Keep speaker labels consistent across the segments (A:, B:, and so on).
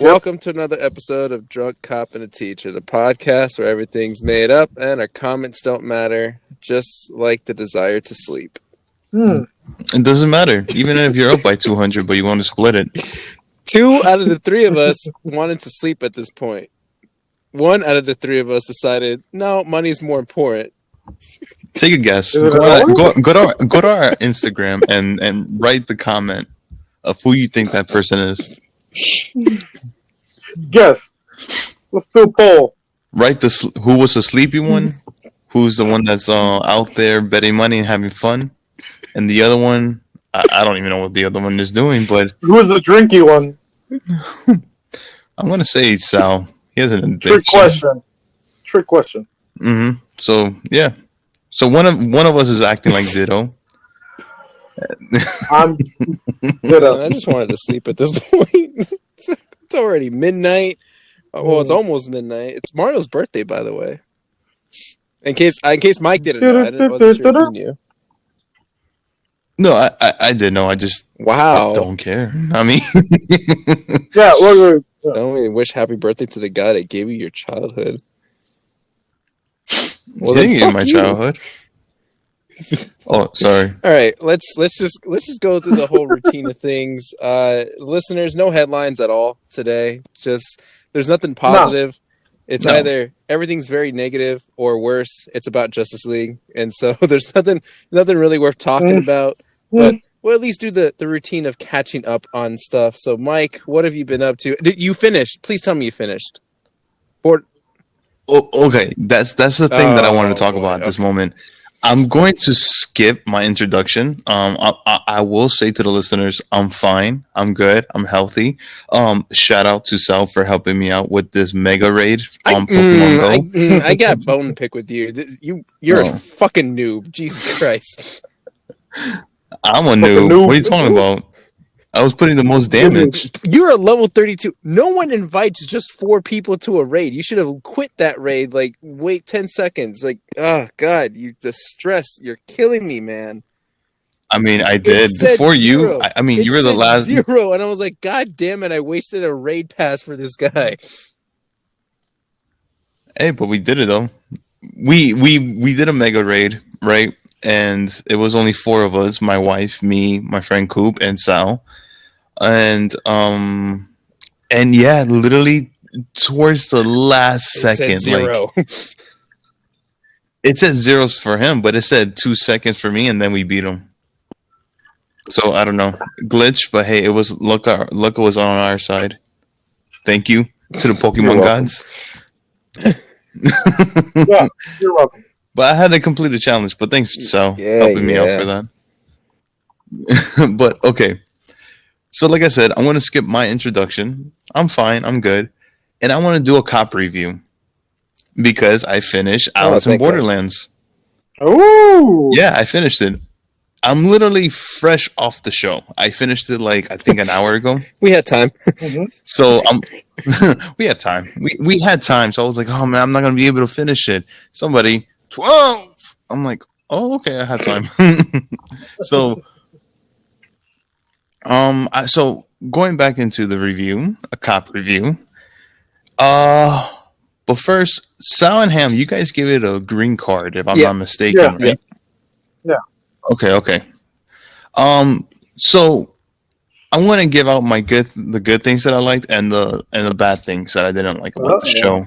A: Welcome to another episode of Drunk Cop and a Teacher, the podcast where everything's made up and our comments don't matter, just like the desire to sleep.
B: It doesn't matter, even if you're up by 200, but you want to split it.
A: 2 out of the 3 of us wanted to sleep at this point. 1 out of the 3 of us decided, no, money's more important.
B: Take a guess. Go to our Instagram and write the comment of who you think that person is.
C: Guess. Let's do a poll.
B: Write who was the sleepy one, who's the one that's out there betting money and having fun, and the other one, I don't even know what the other one is doing, but
C: who is the drinky one?
B: I'm gonna say Sal. He has an addiction.
C: Trick question.
B: Mm-hmm. So yeah. So one of us is acting like Ditto.
C: I'm Ditto.
A: I just wanted to sleep at this point. It's already midnight. Well, it's almost midnight. It's Mario's birthday, by the way. In case Mike didn't know, I wasn't sure if you knew.
B: No, I did know. I just don't care. I mean,
C: yeah.
A: Don't we wish happy birthday to the guy that gave you your childhood?
B: Well, he didn't give my childhood. Oh, sorry.
A: All right, let's just go through the whole routine of things. Listeners, no headlines at all today. Just there's nothing positive. It's either everything's very negative or worse. It's about Justice League, and so there's nothing really worth talking about. But we'll at least do the routine of catching up on stuff. So, Mike, what have you been up to? You finished? Please tell me you finished.
B: Okay, that's the thing that I wanted to talk about at this moment. I'm going to skip my introduction. I will say to the listeners, I'm fine. I'm good. I'm healthy. Shout out to Sal for helping me out with this mega raid on Pokemon
A: Go. I got bone to pick with you. You're a fucking noob. Jesus Christ.
B: I'm a noob. What are you talking about? I was putting the most damage.
A: You're a level 32. No one invites just 4 people to a raid. You should have quit that raid. Like, wait 10 seconds. Like, oh, God, the stress. You're killing me, man.
B: I mean, I did. Before you, I mean, you were the last.
A: 0, and I was like, God damn it, I wasted a raid pass for this guy.
B: Hey, but we did it, though. We did a mega raid, right? And it was only 4 of us, my wife, me, my friend Coop, and Sal. And yeah, literally towards the last second,
A: it said 0.
B: It said 0s for him, but it said 2 seconds for me, and then we beat him. So I don't know, glitch, but hey, it was luck was on our side. Thank you to the Pokemon gods.
C: Yeah, you're welcome.
B: But I had to complete a challenge, but thanks, Sal, helping me out for that. But okay. So like I said, I'm going to skip my introduction. I'm fine. I'm good. And I want to do a cop review because I finished Alice in Boderlands.
C: Oh!
B: Yeah, I finished it. I'm literally fresh off the show. I finished it I think an hour ago.
A: We had time.
B: So we had time. We had time. So I was like, oh man, I'm not going to be able to finish it. Somebody... 12. I'm like, oh, okay, I have time. So, so going back into the review, a cop review. But first, Sal and Ham, you guys give it a green card, if I'm not mistaken, right?
C: Yeah.
B: Okay. So I'm going to give out the good things that I liked and the bad things that I didn't like about the show.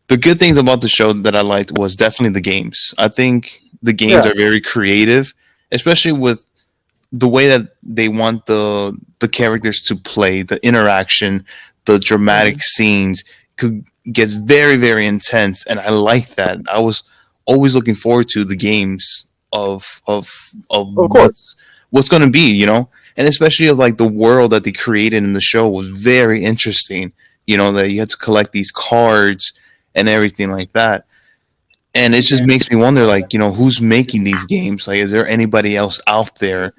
B: The good things about the show that I liked was definitely the games. I think the games are very creative, especially with the way that they want the characters to play, the interaction, the dramatic scenes gets very, very intense, and I like that. I was always looking forward to the games of what's going to be, and especially of the world that they created in the show was very interesting. That you had to collect these cards and everything like that. And it just makes me wonder, who's making these games? Is there anybody else out there?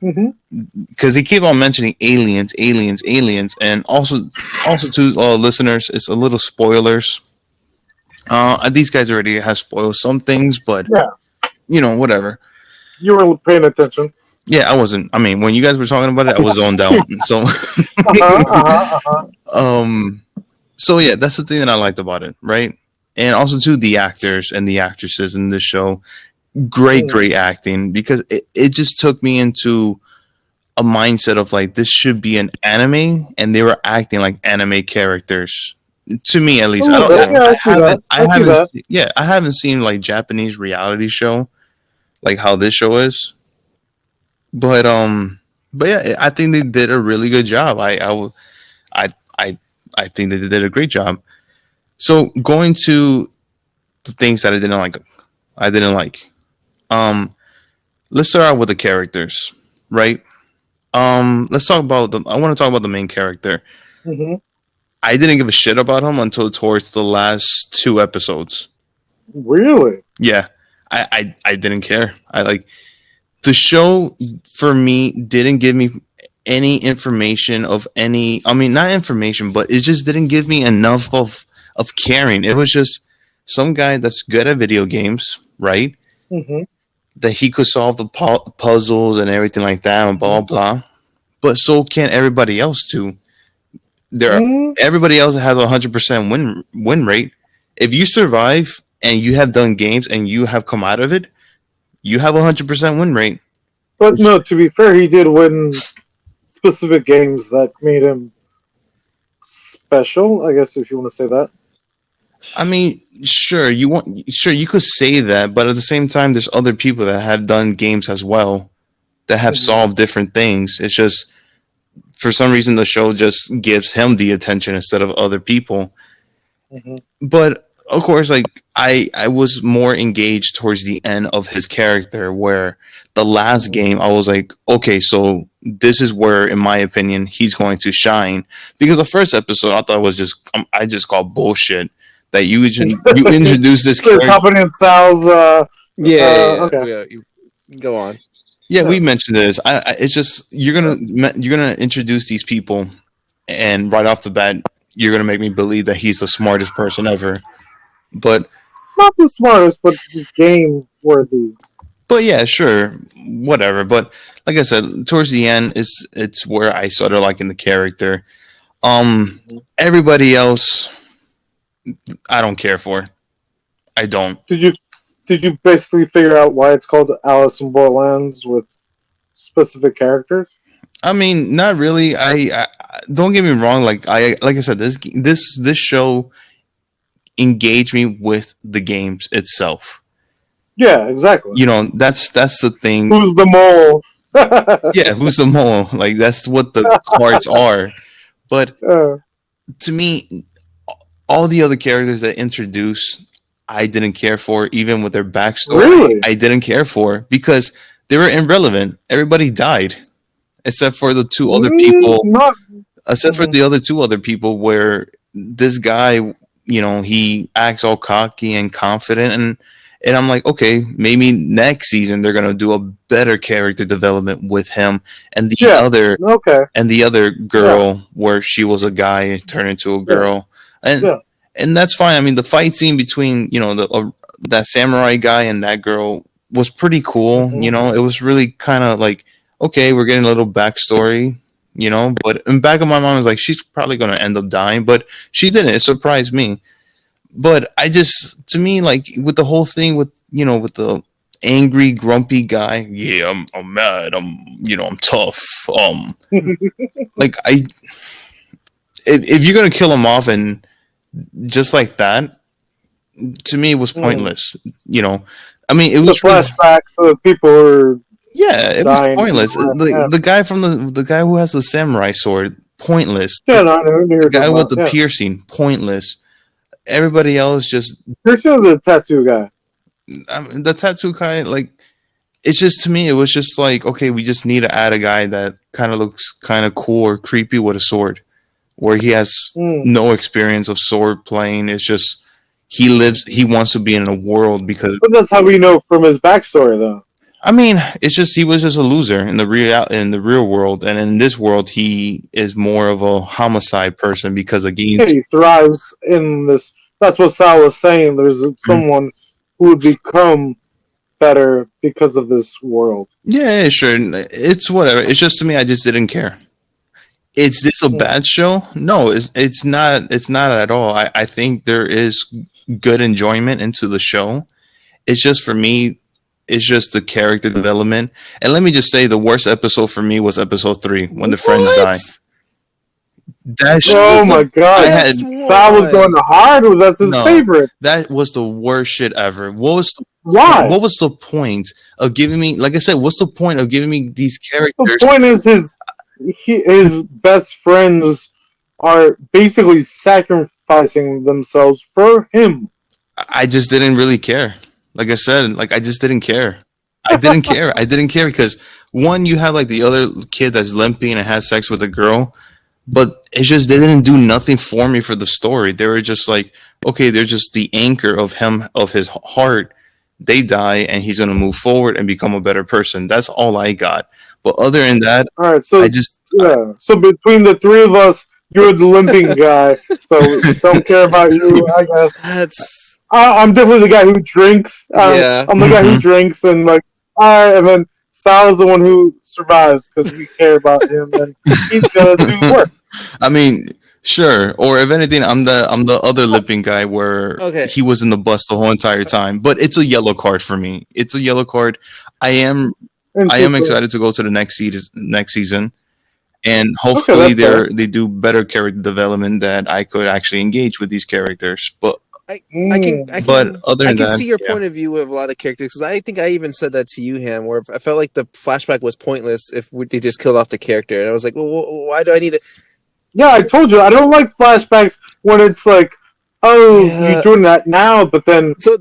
B: Because they keep on mentioning aliens. And also to listeners, it's a little spoilers. These guys already have spoiled some things, but, whatever.
C: You were paying attention.
B: Yeah, I wasn't. I mean, when you guys were talking about it, I was zoned out. So, So yeah, that's the thing that I liked about it, right? And also too the actors and the actresses in this show, great acting because it just took me into a mindset of like this should be an anime and they were acting like anime characters. To me at
C: A
B: least. I
C: little
B: don't
C: bit.
A: Yeah.
C: Yeah, I see that. I see that.
B: I haven't seen like Japanese reality show like how this show is. But yeah, I think they did a really good job. I I I think they did a great job. So going to the things that I didn't like. Um, let's start out with the characters, right? Let's talk about the. I want to talk about the main character.
C: Hmm.
B: I didn't give a shit about him until towards the last two episodes.
C: Really?
B: Yeah, I didn't care. I like the show for me didn't give me any information of any. I mean, not information, but it just didn't give me enough of caring. It was just some guy that's good at video games, right?
C: Hmm.
B: That he could solve the puzzles and everything like that, and blah blah. But so can everybody else too. There, are,
C: Hmm.
B: everybody else has a 100% win rate. If you survive and you have done games and you have come out of it, you have a 100% win rate.
C: But no, to be fair, he did win specific games that made him special, I guess, if you want to say that.
B: I mean, sure you could say that, but at the same time, there's other people that have done games as well that have
C: Mhm.
B: solved different things. It's just for some reason the show just gives him the attention instead of other people.
C: Hmm.
B: But of course, like I was more engaged towards the end of his character, where the last game I was like, okay, so this is where, in my opinion, he's going to shine. Because the first episode I thought was just I just called bullshit that you introduce this
C: So
B: character.
C: Company and Styles,
A: Yeah.
C: okay.
A: Yeah. You, go on.
B: Yeah, we
C: Yeah.
B: mentioned this. It's just you're gonna introduce these people, and right off the bat, you're gonna make me believe that he's the smartest person ever. But
C: Not the smartest, but just game worthy.
B: But yeah, sure, whatever. But like I said, towards the end, it's where I started liking the character. Everybody else, I don't care for. I don't.
C: Did you basically figure out why it's called Alice in Borderlands with specific characters?
B: I mean, not really. I don't get me wrong. Like I said, this show engaged me with the games itself.
C: Yeah, exactly.
B: You know, that's the thing.
C: Who's the mole?
B: Yeah, who's the mole? Like that's what the cards are. But
C: Uh,
B: to me, all the other characters that introduced, I didn't care for, even with their backstory.
C: Really?
B: I didn't care for because they were irrelevant. Everybody died except for the two other people.
C: Not.
B: Except for the other two other people, where this guy, you know, he acts all cocky and confident, and I'm like, okay, maybe next season they're gonna do a better character development with him and
C: Okay.
B: the other girl where she was a guy and turned into a girl, and
C: Yeah.
B: and that's fine. I mean, the fight scene between the that samurai guy and that girl was pretty cool.
C: Mhm.
B: You know, it was really kind of like, okay, we're getting a little backstory. You know, but in the back of my mind I was like, she's probably gonna end up dying, but she didn't. It surprised me. But I just, to me, like with the whole thing with with the angry, grumpy guy. Yeah, I'm mad. I'm tough. Like if you're gonna kill him off and just like that, to me it was pointless. You know, I mean, it
C: The
B: was really,
C: flashbacks of people who are
B: yeah, it was
C: dying.
B: pointless.
C: Yeah.
B: The guy from the guy who has the samurai sword, pointless.
C: Yeah, no, I know who you're
B: The guy
C: talking
B: with
C: about.
B: the
C: Yeah.
B: piercing, pointless. Everybody else just
C: Christian's a tattoo guy.
B: the tattoo guy, like it's just, to me it was just like, okay, we just need to add a guy that kind of looks kind of cool or creepy with a sword, where he has no experience of sword playing. It's just he wants to be in a world because,
C: But that's how we know from his backstory, though.
B: I mean, it's just he was just a loser in the real world, and in this world he is more of a homicide person because of
C: Yeah,
B: games.
C: he thrives in this. That's what Sal was saying. There's someone who would become better because of this world.
B: Yeah, sure, it's whatever. It's just, to me, I just didn't care. Is this a
C: Hmm.
B: bad show? No, it's not. It's not at all. I think there is good enjoyment into the show. It's just for me. It's just the character development. And let me just say, the worst episode for me was episode 3 when the friends
A: What?
B: die. That
A: That
C: Oh
A: was
C: my
A: the
B: I
C: god.
B: had
A: best
C: Sal was going
A: one.
C: hard. That's his
B: no.
C: favorite.
B: That was the worst shit ever.
C: Why?
B: What was the point of giving me? Like I said, what's the point of giving me these
C: The
B: characters?
C: point is his best friends are basically sacrificing themselves for him.
B: I just didn't really care. Like I said, like I just didn't care. I didn't care. I didn't care because one, you have like the other kid that's limping and has sex with a girl, but it's just they didn't do nothing for me for the story. They were just like, okay, they're just the anchor of him of his heart. They die and he's gonna move forward and become a better person. That's all I got. But other than that,
C: All right,
B: I
C: so
B: just
C: yeah, so between the three of us, you're the limping guy, so don't care about you. I guess
A: That's
C: I'm definitely the guy who drinks.
A: yeah.
C: I'm the guy who
B: Mhm.
C: drinks, and like, all right, and then Sal is the one who survives because we care about him, and he's gonna do work.
B: I mean, sure. Or if anything, I'm the other limping guy where
A: Okay.
B: he was in the bus the whole entire time. But it's a yellow card for me. It's a yellow card. I am I am
C: Interesting.
B: excited to go to the next season, and
C: Okay,
B: hopefully
C: that's fair.
B: they do better character development that I could actually engage with these characters. But
A: I I can
C: Mm.
A: I
B: but
A: can
B: other
A: I
B: than
A: can
B: that,
A: see your
B: yeah.
A: point of view of a lot of characters because I think I even said that to you, Ham, where I felt like the flashback was pointless if they just killed off the character, and I was like, well, why do I need to?
C: Yeah, I told you I don't like flashbacks when it's like, oh, you're
A: Yeah.
C: doing that now, but then
A: So
C: it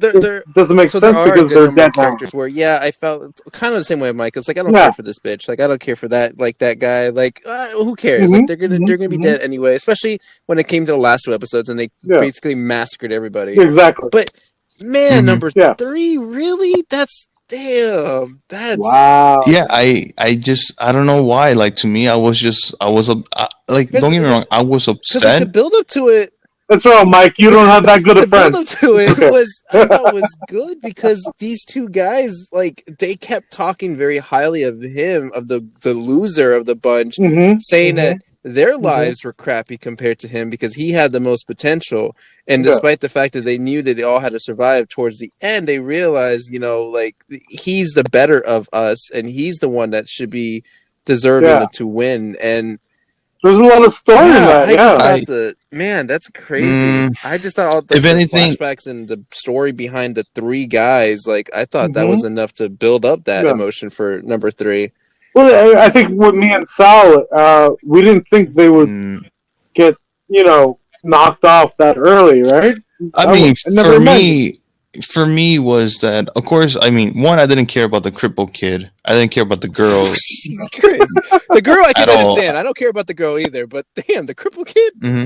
C: doesn't make
A: there
C: sense
A: are a
C: because
A: good
C: they're
A: number
C: dead
A: of
C: now.
A: characters where I felt kind of the same way, Mike. It's like I don't
C: Yeah.
A: care for this bitch. Like I don't care for that guy. Like who cares? Like
C: Hmm.
A: they're gonna be dead anyway. Especially when it came to the last 2 episodes and they
C: Yeah.
A: basically massacred everybody.
C: Exactly.
A: But man,
B: hmm
A: number
C: Yeah.
A: 3, really? That's damn. That's
C: Wow.
B: Yeah, I just I don't know why. Like to me, like don't
A: because
B: get me wrong, I was
A: like the
B: upset.
A: build up to it.
C: That's wrong, Mike. You don't have that good
A: The
C: of
A: build up
C: friends.
A: to
C: It's
A: it
C: okay.
A: was I thought was good because these two guys like they kept talking very highly of him, of the loser of the bunch, saying that their lives were crappy compared to him because he had the most potential. And
C: Yeah.
A: despite the fact that they knew that they all had to survive towards the end, they realized, like he's the better of us and he's the one that should be deserving
C: Yeah.
A: to win. And
C: There's a lot of story in
A: yeah,
C: that.
A: I just
C: Yeah.
A: thought
B: I
A: that's crazy.
B: mm,
A: I just thought
B: if
A: like the
B: anything,
A: flashbacks and the story behind the 3 guys, like I thought that
C: Hmm.
A: was enough to build up that
C: Yeah.
A: emotion for number 3.
C: Well, I think with me and Sal, we didn't think they would
B: mm,
C: get, knocked off that early, right?
B: I
C: I
B: mean,
C: never imagined.
B: for me was that, of course, I mean, one, I didn't care about the crippled kid. I didn't care about the girl
A: Jesus Christ. The girl I
B: at
A: can
B: all.
A: understand. I don't care about the girl either, but damn, the crippled kid?
B: hmm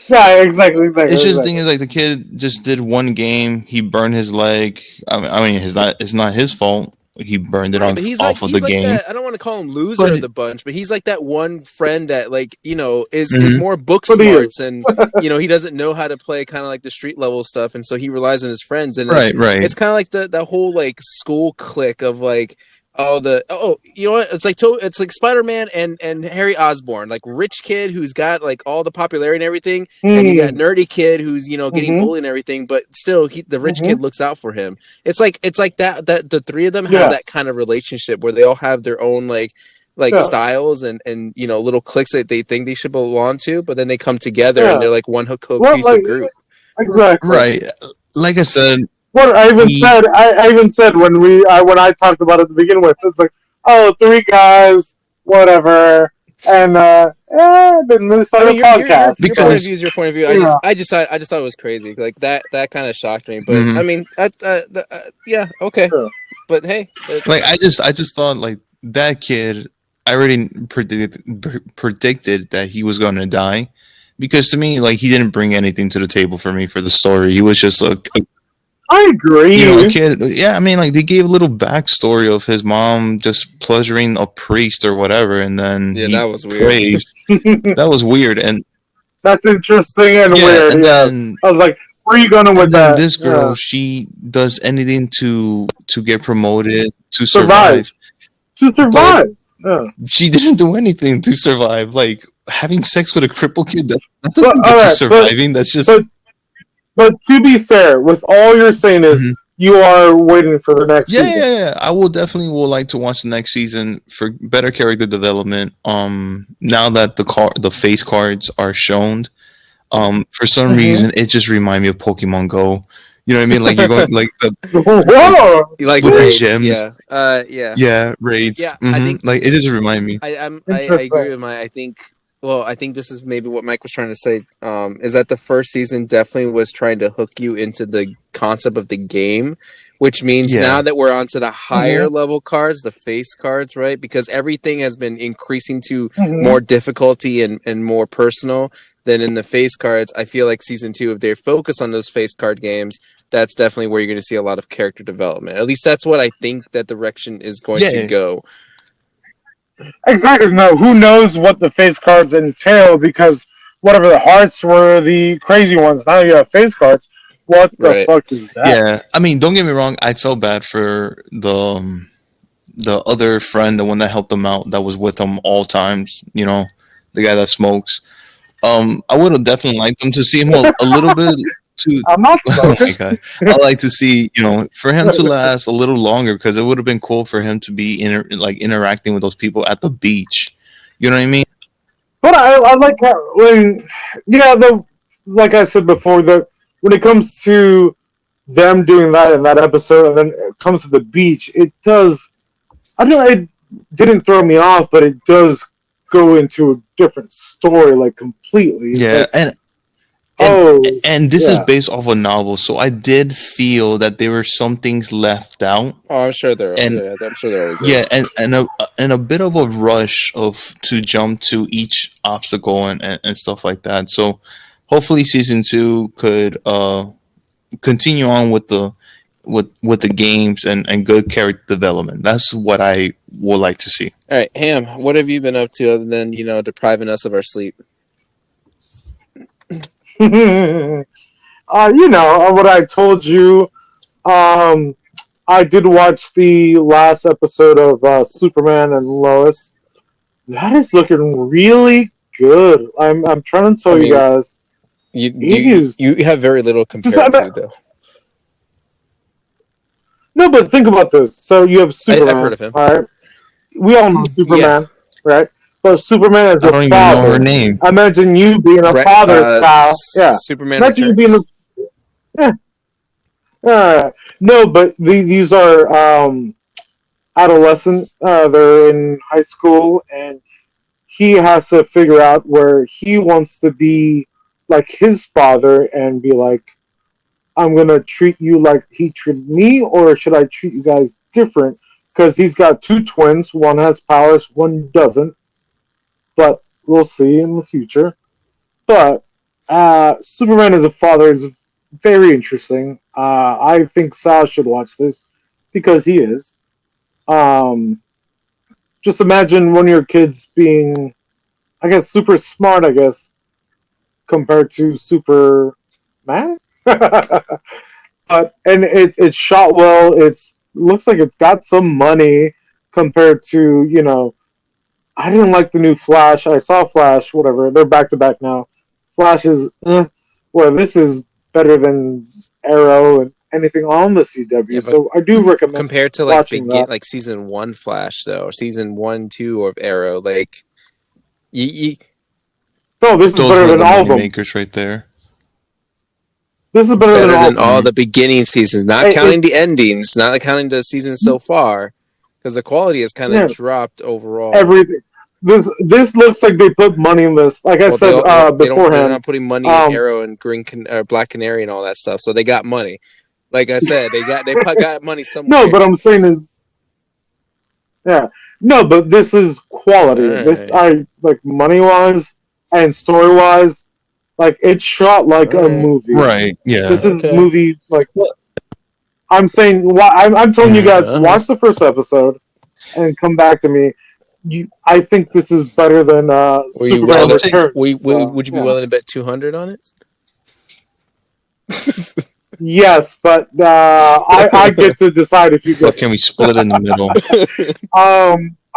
C: Yeah, exactly.
B: It's just the thing is like the kid just did one game. He burned his leg. I mean, it's not his fault. He burned it
A: Right, but
B: off of the
A: he's like
B: game.
A: that. I don't want to call him loser
B: But
A: of the bunch, but he's like that one friend that like is
B: Mhm.
A: more book
C: But he is.
A: smarts and he doesn't know how to play kind of like the street level stuff, and so he relies on his friends, and
B: Right, right.
A: it's kind of like the whole like school clique of like you know what, it's like Spider-Man and Harry Osborn, like rich kid who's got like all the popularity and everything, and you got nerdy kid who's getting bullied and everything, but still the rich kid looks out for him. It's like that the 3 of them have that kind of relationship where they all have their own like styles and little cliques that they think they should belong to, but then they come together and they're like one cohesive group.
C: Exactly.
B: Right. Like I said,
C: What I even
B: he-
C: said, I even said when when I talked about it to begin with, it's like, oh, 3 guys, whatever, and then they
A: I
C: started
A: mean,
C: a podcast.
A: your point of
B: Because-
A: view is your point of view.
C: Yeah.
A: I just thought it was crazy. Like that kind of shocked me. But
B: Mhm.
A: I mean, yeah, okay.
C: Sure.
A: But hey,
B: like I just thought like that kid. I already predicted that he was going to die, because to me, like he didn't bring anything to the table for me for the story. He was just
C: I agree.
B: a kid. Yeah, I mean, like they gave a little backstory of his mom just pleasuring a priest or whatever, and then
A: Yeah,
B: he
A: that was weird.
B: praised. That was weird, and
C: That's interesting and
B: Yeah,
C: weird.
B: and
C: Yes,
B: then-
C: I was like, where are you going with
B: and then
C: that?
B: this girl,
C: Yeah.
B: she does anything to get promoted, to
C: Survive.
B: survive.
C: To survive. Yeah.
B: She didn't do anything to survive. Like having sex with a crippled kid, that
C: But
B: doesn't
C: all
B: get you
C: right,
B: surviving. That's just.
C: but to be fair, with all you're saying is
B: Mhm.
C: you are waiting for the next
B: Yeah,
C: season.
B: yeah, yeah. I will definitely would like to watch the next season for better character development. Now that the face cards are shown, for some
C: Mm-hmm.
B: reason it just reminds me of Pokemon Go. You know what I mean? Like you're going like like
C: Whoa!
A: You like
B: with the
A: raids,
B: gems.
A: yeah. Yeah.
B: Yeah, raids.
A: Yeah, I think
B: Like it just remind me.
A: I agree
C: Interesting.
A: with Mike. I think this is maybe what Mike was trying to say. Is that the first season definitely was trying to hook you into the concept of the game, which means
B: Yeah.
A: now that we're onto the
C: Mm-hmm.
A: higher level cards, the face cards, right? Because everything has been increasing to
C: Mm-hmm.
A: more difficulty and more personal than in the face cards. I feel like season two, if they focus on those face card games, that's definitely where you're going to see a lot of character development. At least that's what I think that direction is going to
B: Yeah.
A: go.
C: Exactly. No, who knows what the face cards entail because whatever the hearts were the crazy ones. Now you have face cards. What the
A: Right.
C: fuck is that?
B: Yeah. I mean, don't get me wrong. I felt bad for the other friend, the one that helped him out, that was with him all times. You know, the guy that smokes. I would have definitely liked them to see him a little bit. To
C: I'm not
B: oh my
C: smoking.
B: god, I like to see for him to last a little longer because it would have been cool for him to be interacting with those people at the beach. You know what I mean?
C: But I like how when like I said before that when it comes to them doing that in that episode and then it comes to the beach, it does I don't know it didn't throw me off, but it does go into a different story like completely. It's
B: Yeah,
C: like
B: and
C: oh
B: and this is
C: yeah.
B: based off a novel, so I did feel that there were some things left out,
A: Oh, I'm sure there.
B: and
A: Yeah, I'm sure there always
B: yeah,
A: is.
B: and a bit of a rush of to jump to each obstacle and stuff like that. So hopefully season two could continue on with the games and good character development. That's what I would like to see.
A: All right, Ham. What have you been up to other than depriving us of our sleep?
C: What I told you. Um, I did watch the last episode of Superman and Lois. That is looking really good. I'm trying to
A: I
C: tell you
A: mean,
C: guys,
A: you
C: it
A: you
C: is
A: you have very little
C: just
A: compared to though.
C: no. But think about this. So you have
A: I've heard
C: Superman.
A: of him.
C: All right, we all know
A: Yeah,
C: Superman, right? But Superman is
B: I
C: a
B: don't even know her
C: father.
B: name.
C: Imagine you being a father, Sal. Yeah.
A: Superman
C: Imagine you being a
A: Returns.
C: yeah. No, but these are adolescent. They're in high school, and he has to figure out where he wants to be like his father and be like, I'm gonna treat you like he treated me, or should I treat you guys different? Because he's got two twins. One has powers, one doesn't. But we'll see in the future. But Superman as a father is very interesting. I think Sal should watch this because he is. Um, just imagine one of your kids being, I guess, super smart. I guess compared to Superman. But and it's shot well. It's looks like it's got some money compared to I didn't like the new Flash. I saw Flash. Whatever. They're back to back now. Flash is well. This is better than Arrow and anything on the CW.
A: Yeah, but
C: So I do recommend
A: compared to
C: watching that.
A: like season one Flash though, or season 1, 2 of Arrow, like you
C: No, this is
B: Those
C: better
B: were
C: than
B: the
C: all of
B: money
C: them.
B: makers right there.
C: This is better than
A: better
C: all of
A: than
C: them.
A: all the beginning seasons, not
C: It
A: counting the endings, not counting the seasons so far, because the quality has kind of
C: yeah,
A: dropped overall.
C: everything. This looks like they put money in this. Like I
A: Well,
C: said
A: they're
C: beforehand.
A: not putting money in
C: Um,
A: Arrow and Black Canary and all that stuff, so they got money. Like I said, got money
C: no,
A: somewhere.
C: but I'm saying is yeah. No, but this is
A: All
C: quality. This
A: right,
C: I like money wise and story wise. Like it's shot like
A: all
C: a
A: right,
C: movie.
B: Right. Yeah.
C: This is
A: okay.
C: movie like I'm saying. I'm telling you
B: Mhm.
C: guys,
A: Uh-huh.
C: watch the first episode and come back to me. I think this is better than
A: Were you
B: I
C: Superman
A: willing
B: would
A: to?
B: say
C: Returns. So
A: Would you be
C: yeah,
A: willing to bet 200 on it?
C: yes, but I get to decide if you
B: well,
C: get
B: can we split it in the middle?
C: it.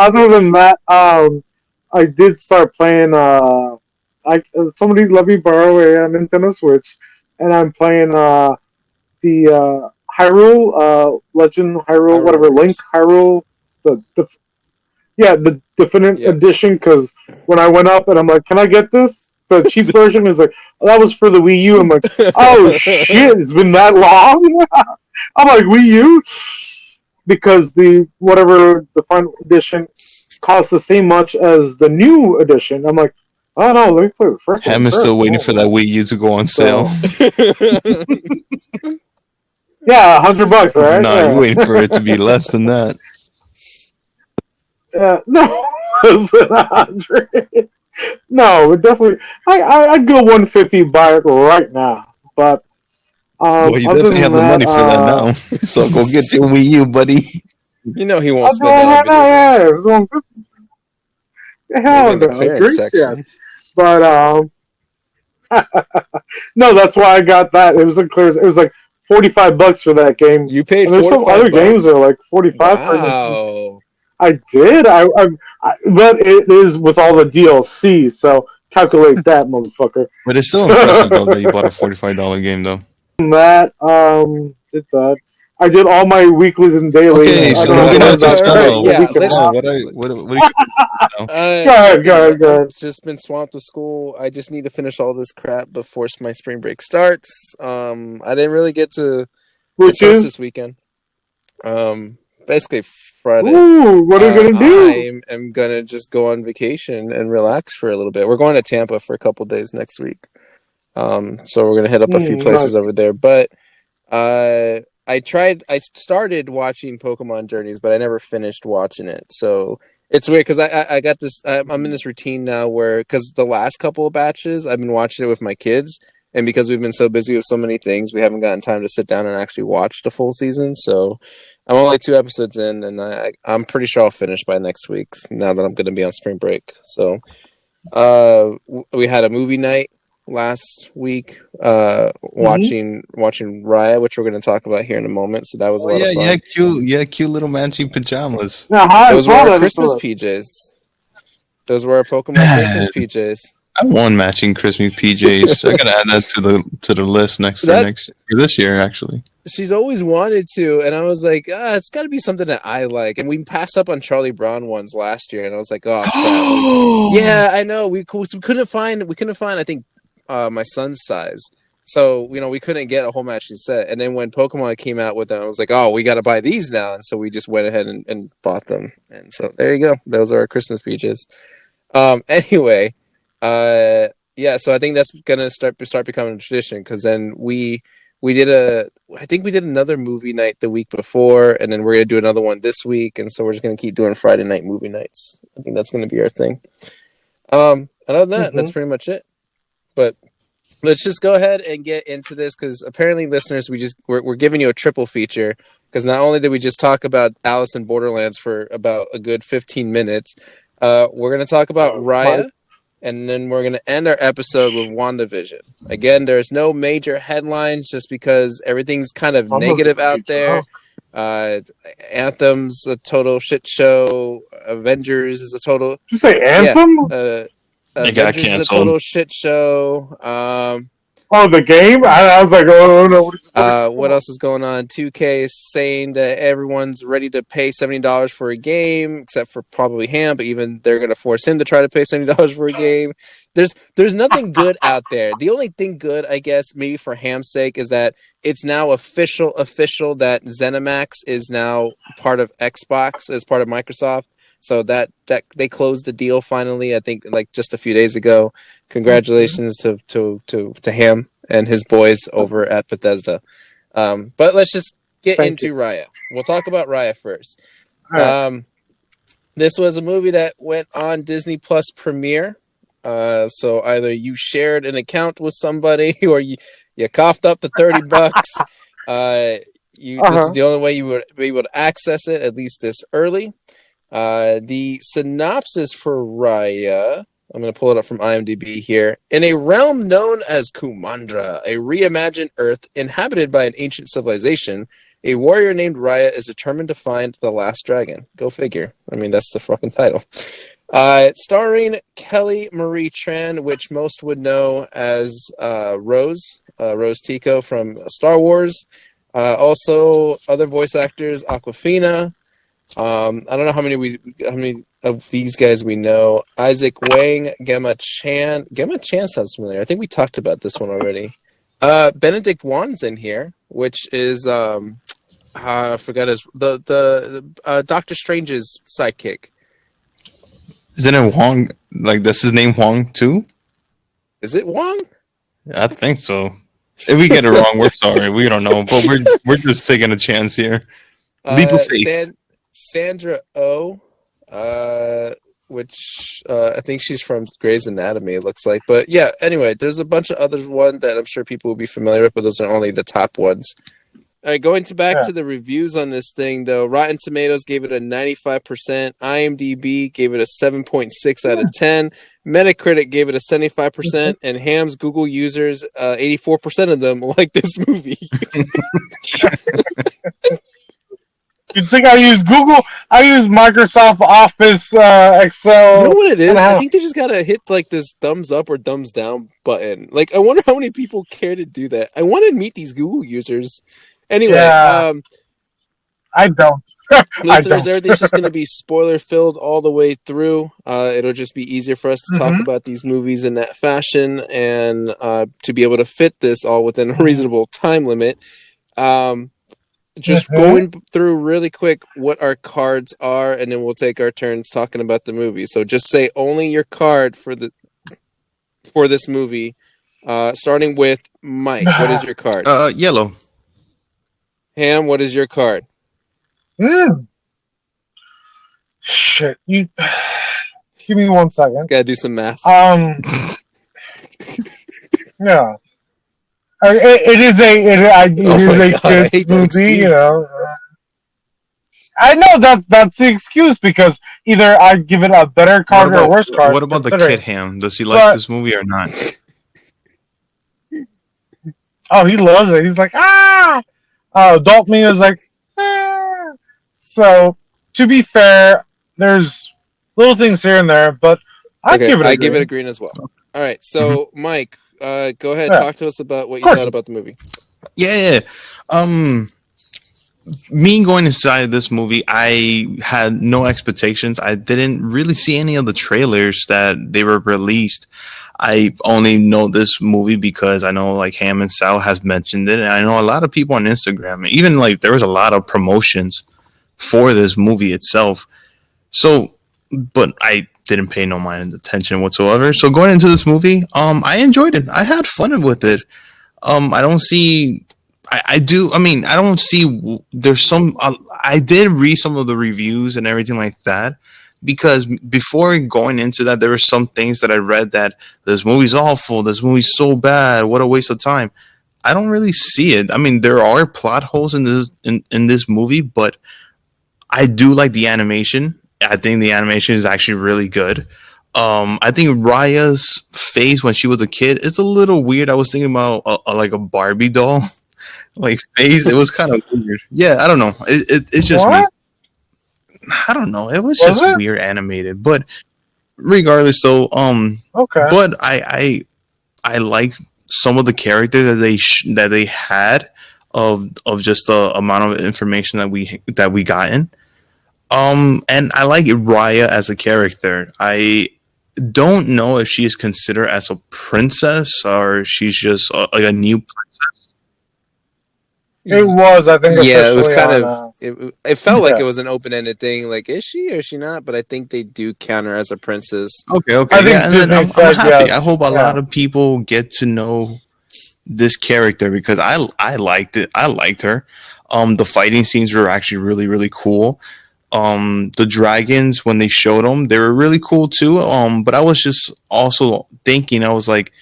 C: Other than that, I did start playing. Somebody let me borrow a Nintendo Switch, and I'm playing the Hyrule Legend Hyrule
A: Hyrule
C: whatever Link
A: Warriors.
C: Hyrule the yeah the Definite
A: Yep.
C: Edition because when I went up and I'm like, can I get this? The cheap version is like, oh, that was for the Wii U. I'm like, oh shit, it's been that long. I'm like Wii U because the whatever the final edition costs the same much as the new edition. I'm like, oh no, let me play the first one
B: Ham is
C: first.
B: still waiting for that Wii U to go on sale.
C: So yeah, $100, right?
B: Nah, you
C: Yeah.
B: waiting for it to be less than that.
C: No, less than 100. No, definitely. I'd go 150 buy it right now. But
B: Well, you
C: other
B: definitely
C: than
B: have the
C: that,
B: money for that now. So go get your Wii U, buddy.
A: You know he won't
C: I'll do
A: spend
C: it
A: that on
C: right now.
A: video games.
C: Yeah, it was 150.
A: Maybe
C: Hell
A: in the
C: no,
A: clearance
C: drinks,
A: section.
C: yes. But no, that's why I got that. It was a clear. It was like $45 for that game,
A: You paid
C: and there's some other games that
A: $45?
C: are like 45 for Nintendo.
A: Wow.
C: I did. But it is with all the DLC. So calculate that, motherfucker.
B: But it's still impressive though that you bought a $45 game though.
C: That did that. I did all my weeklies and dailies.
B: Okay,
C: I
B: so
C: don't know
B: moving
C: what
B: on to
C: about
A: All right,
B: Stella.
C: the
B: What's
A: yeah,
C: week and
B: going
C: a
A: let's.
B: on?
C: half.
B: What are you now?
C: Go ahead, go
A: Nothing.
C: ahead, go ahead.
A: I've just been swamped with school. I just need to finish all this crap before my spring break starts. I didn't really get to. It
C: Which
A: starts
C: is,
A: this weekend. Basically Friday.
C: ooh, what are you gonna do?
A: I am gonna just go on vacation and relax for a little bit. We're going to Tampa for a couple days next week. So we're gonna hit up a few places
C: Nice.
A: over there. But I started watching Pokemon Journeys, but I never finished watching it. So it's weird because I got this. I'm in this routine now where because the last couple of batches I've been watching it with my kids, and because we've been so busy with so many things, we haven't gotten time to sit down and actually watch the full season. So I'm only 2 episodes in, and I'm pretty sure I'll finish by next week. Now that I'm going to be on spring break, so we had a movie night last week
C: Mm-hmm.
A: watching Raya, which we're going to talk about here in a moment. So that was a
B: Oh
A: lot of
B: yeah,
A: fun.
B: cute little matching pajamas.
C: Now, how I
A: Those were
C: saw
A: our
C: that.
A: Christmas PJs. Those were our Pokemon Christmas
B: Man,
A: PJs.
B: I want matching Christmas PJs. I gotta add that to the list
A: That
B: for this year actually.
A: she's always wanted to, and I was like, it's got to be something that I like. And we passed up on Charlie Brown ones last year, and I was like, oh crap. Yeah, I know. We couldn't find I think my son's size. So, we couldn't get a whole matching set. And then when Pokemon came out with them, I was like, oh, we got to buy these now. And so we just went ahead and bought them. And so there you go. Those are our Christmas peaches. Anyway, yeah, so I think that's going to start becoming a tradition because then we did I think we did another movie night the week before, and then we're going to do another one this week. And so we're just going to keep doing Friday night movie nights. I think that's going to be our thing. And other than that, that's pretty much it. But let's just go ahead and get into this because apparently, listeners, we're giving you a triple feature because not only did we just talk about Alice in Borderlands for about a good 15 minutes, we're going to talk about Raya, and then we're going to end our episode with WandaVision. Again, there's no major headlines just because everything's kind of negative out there. Anthem's a total shit show. Avengers is a total.
C: Did you say Anthem?
A: Yeah.
B: It got
A: Avengers is a
B: canceled.
A: total shit show.
C: Oh, the game? I was like, oh no,
A: What else is going on? 2K is saying that everyone's ready to pay $70 for a game, except for probably Ham, but even they're gonna force him to try to pay $70 for a game. There's nothing good out there. The only thing good, I guess, maybe for Ham's sake, is that it's now official that ZeniMax is now part of Xbox as part of Microsoft. So that they closed the deal finally. I think like just a few days ago. Congratulations to Ham and his boys over at Bethesda. But let's just get into Raya. We'll talk about Raya first. This was a movie that went on Disney Plus Premiere. So either you shared an account with somebody or you coughed up the $30. This is the only way you would be able to access it, at least this early. The synopsis for Raya, I'm going to pull it up from IMDb here. In a realm known as Kumandra, a reimagined Earth inhabited by an ancient civilization, a warrior named Raya is determined to find the Last Dragon. Go figure. I mean, that's the fucking title. Starring Kelly Marie Tran, which most would know as Rose Tico from Star Wars. Also, other voice actors: Aquafina. I don't know how many of these guys we know. Isaac Wang, Gemma Chan. Gemma Chan sounds familiar. I think we talked about this one already. Benedict Wong's in here, which is I forgot his the Doctor Strange's sidekick.
B: Isn't it Wong? Like, that's his name, Wong too?
A: Is it Wong?
B: I think so. If we get it wrong, we're sorry. We don't know, but we're just taking a chance here. Leap of faith.
A: Sandra Oh, which I think she's from Grey's Anatomy, it looks like. But yeah, anyway, there's a bunch of other ones that I'm sure people will be familiar with, but those are only the top ones. All right, going back to the reviews on this thing, though, Rotten Tomatoes gave it a 95%, IMDb gave it a 7.6 out of 10, Metacritic gave it a 75%, and Ham's Google users, 84% of them like this movie.
C: You think I use Google? I use Microsoft Office, Excel.
A: You know what it is? I think they just gotta hit like this thumbs up or thumbs down button. Like, I wonder how many people care to do that. I want to meet these Google users. Anyway,
C: I don't.
A: Listeners, everything's just going to be spoiler filled all the way through. It'll just be easier for us to talk about these movies in that fashion and to be able to fit this all within a reasonable time limit. Just going through really quick what our cards are, and then we'll take our turns talking about the movie. So just say only your card for this movie. Starting with Mike, what is your card?
B: Yellow.
A: Ham, what is your card?
C: Shit, you give me 1 second.
A: Gotta do some math.
C: Yeah. It is a kids movie, you know. I know that's the excuse, because either I give it a better card or a worse card.
B: What about the kid, Ham? Does he like this movie or not?
C: Oh, he loves it. He's like, ah! Adult me is like, ah! So, to be fair, there's little things here and there, but I give it a
A: green as well. All right, so Mike, go ahead, talk to us about what you thought about the movie.
B: Yeah. Me going inside this movie, I had no expectations. I didn't really see any of the trailers that they were released. I only know this movie because I know like Ham and Sal has mentioned it, and I know a lot of people on Instagram. Even like there was a lot of promotions for this movie itself. So, but I didn't pay no mind attention whatsoever. So going into this movie, I enjoyed it. I had fun with it. I don't see. I do. I mean, I don't see. There's some. I did read some of the reviews and everything like that, because before going into that, there were some things that I read that this movie's awful. This movie's so bad. What a waste of time. I don't really see it. I mean, there are plot holes in this movie, but I do like the animation. I think the animation is actually really good. I think Raya's face when she was a kid is a little weird. I was thinking about like a Barbie doll. Like face, it was kind of weird. Yeah, I don't know. It's just me. I don't know. It was just weird animated, but regardless, though,
C: okay.
B: But I like some of the characters that they had of just the amount of information that we gotten. And I like Raya as a character. I don't know if she is considered as a princess or she's just like a new princess.
C: It was, I think.
A: Yeah, it was kind of. It felt like it was an open-ended thing. Like, is she or is she not? But I think they do count her as a princess.
B: Okay.
C: I think
B: I'm happy. I hope a lot of people get to know this character because I liked it. I liked her. The fighting scenes were actually really, really cool. The dragons, when they showed them, they were really cool too. But I was just also thinking, I was like,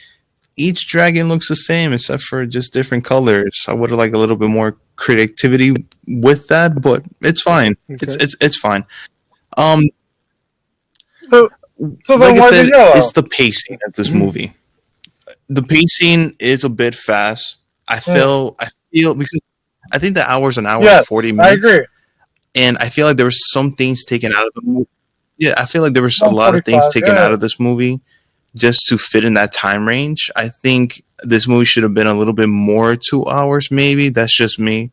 B: each dragon looks the same except for just different colors. I would have liked a little bit more creativity with that, but it's fine. Okay. It's fine.
C: So
B: like I said, it's the pacing of this movie. The pacing is a bit fast. I feel because I think the hour's an hour and 40 minutes.
C: I agree.
B: And I feel like there were some things taken out of the movie. yeah, I feel like there was a lot of things
C: 1:45.
B: taken
C: Yeah.
B: out of this movie just to fit in that time range. I think this movie should have been a little bit more 2 hours, maybe. That's just me.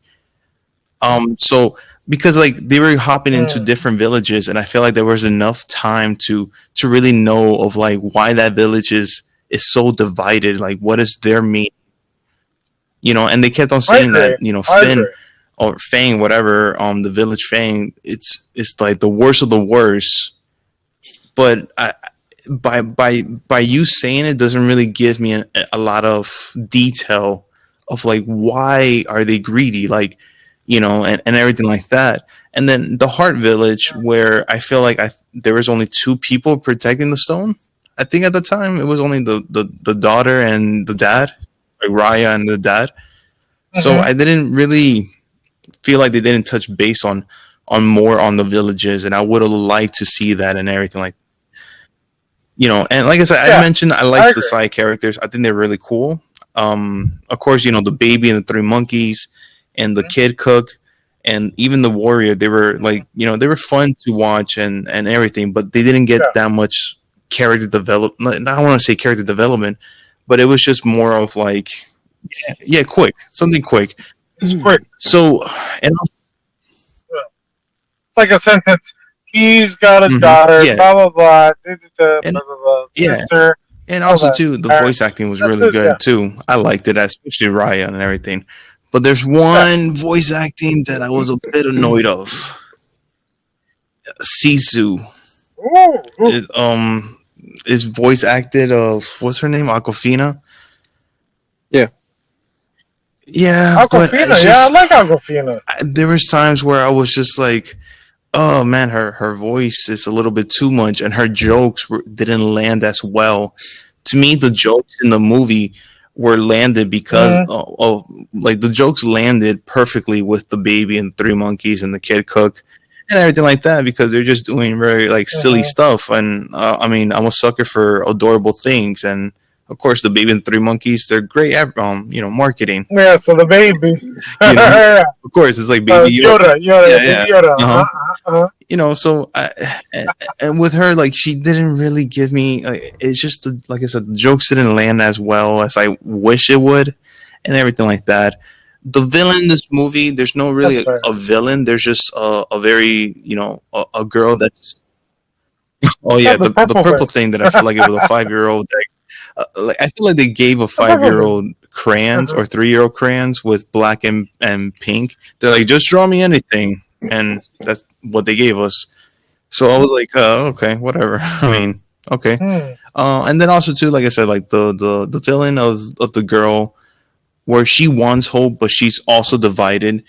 B: So because like they were hopping into
C: Mm.
B: different villages, and I feel like there was enough time to really know of like why that village is so divided. Like, what is their mean? And they kept on
C: I
B: saying that
C: agree. I
B: Finn
C: agree.
B: or Fang, whatever, the village Fang, it's like the worst of the worst. But by you saying it doesn't really give me a lot of detail of like why are they greedy, like and everything like that. And then the Heart Village, where I feel like there was only two people protecting the stone. I think at the time it was only the daughter and the dad, like Raya and the dad. So
C: Hmm.
B: I didn't really feel like they didn't touch base on more on the villages, and I would have liked to see that and everything like. And like I said, I
C: Yeah,
B: mentioned I
C: I
B: like the
C: agree.
B: side characters. I think they're really cool. Of course, the baby and the three monkeys, and the kid cook, and even the warrior. They were like, they were fun to watch and everything, but they didn't
C: Yeah,
B: get that much character development. I don't want to say character development, but it was just more of like, yeah, quick, something quick.
C: it's quick.
B: So, and
C: Yeah. It's like a sentence. He's got a daughter.
B: yeah,
C: Blah blah blah. Da, da, da,
B: and
C: blah blah blah.
B: yeah,
C: Sister.
B: and
C: All
B: also
C: that.
B: too, the voice
C: Parents.
B: acting was
C: That's
B: really
C: it. Yeah.
B: good too. I liked it, especially Raya and everything. But there's
C: Yeah.
B: one voice acting that I was a bit annoyed of. Sisu
C: Ooh, ooh.
B: is is voice acted of what's her name, Aquafina.
A: Yeah.
B: Yeah, but
C: Aquafina.
B: it's
C: Yeah, I
B: just
C: like Aquafina.
B: there was times where I was just like, oh man, her voice is a little bit too much, and her jokes didn't land as well. To me, the jokes in the movie were landed because
C: Mm,
B: of like the jokes landed perfectly with the baby and three monkeys and the kid cook and everything like that because they're just doing very like silly
C: mm-hmm.
B: stuff. And I mean, I'm a sucker for adorable things, and of course, the baby and three monkeys, they're great at marketing.
C: Yeah. So the baby.
B: You know,
C: Yeah.
B: of course, it's like
C: So
B: baby Yoda.
C: Yoda.
B: Yeah,
C: Yoda.
B: yeah.
C: Baby Yoda.
B: Uh-huh.
C: Uh-huh.
B: So and with her, like she didn't really give me. It's just like I said, the jokes didn't land as well as I wish it would, and everything like that. The villain in this movie, there's no
C: That's
B: really
C: fair.
B: a villain. There's just a very a girl that's oh
C: Yeah,
B: yeah,
C: the
B: the
C: purple
B: purple
C: thing.
B: thing that I feel like it was a 5 year old. Like I feel like they gave a
C: The
B: 5
C: purple
B: year
C: thing.
B: old crayons
C: Uh-huh.
B: or 3 year old crayons with black and pink. They're like, just draw me anything, and that's what they gave us. So I was like, okay, whatever. I mean, okay.
C: Hmm.
B: And then also too, like I said, like the villain of the girl, where she wants hope, but she's also divided,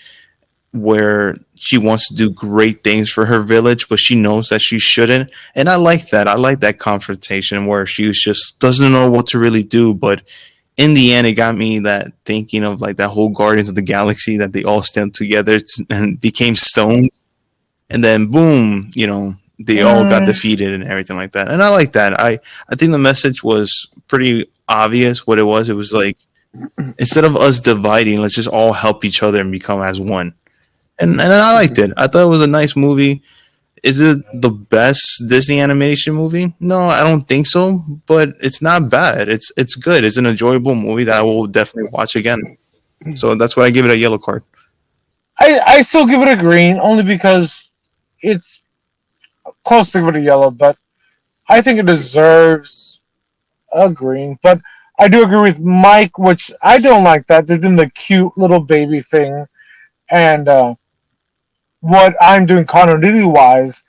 B: where she wants to do great things for her village, but she knows that she shouldn't. And I like that. I like that confrontation where she was just doesn't know what to really do, but in the end, it got me that thinking of like that whole Guardians of the Galaxy that they all stand together and became stones, and then boom, they all got
C: Mm,
B: defeated and everything like that. And I like that. I think the message was pretty obvious what it was. It was like instead of us dividing, let's just all help each other and become as one. And I liked it. I thought it was a nice movie. Is it the best Disney animation movie? No, I don't think so. But it's not bad. It's good. It's an enjoyable movie that I will definitely watch again. So that's why I give it a yellow card.
C: I still give it a green only because it's close to give it a yellow, but I think it deserves a green. But I do agree with Mike, which I don't like that they're doing the cute little baby thing, and what I'm doing continuity wise,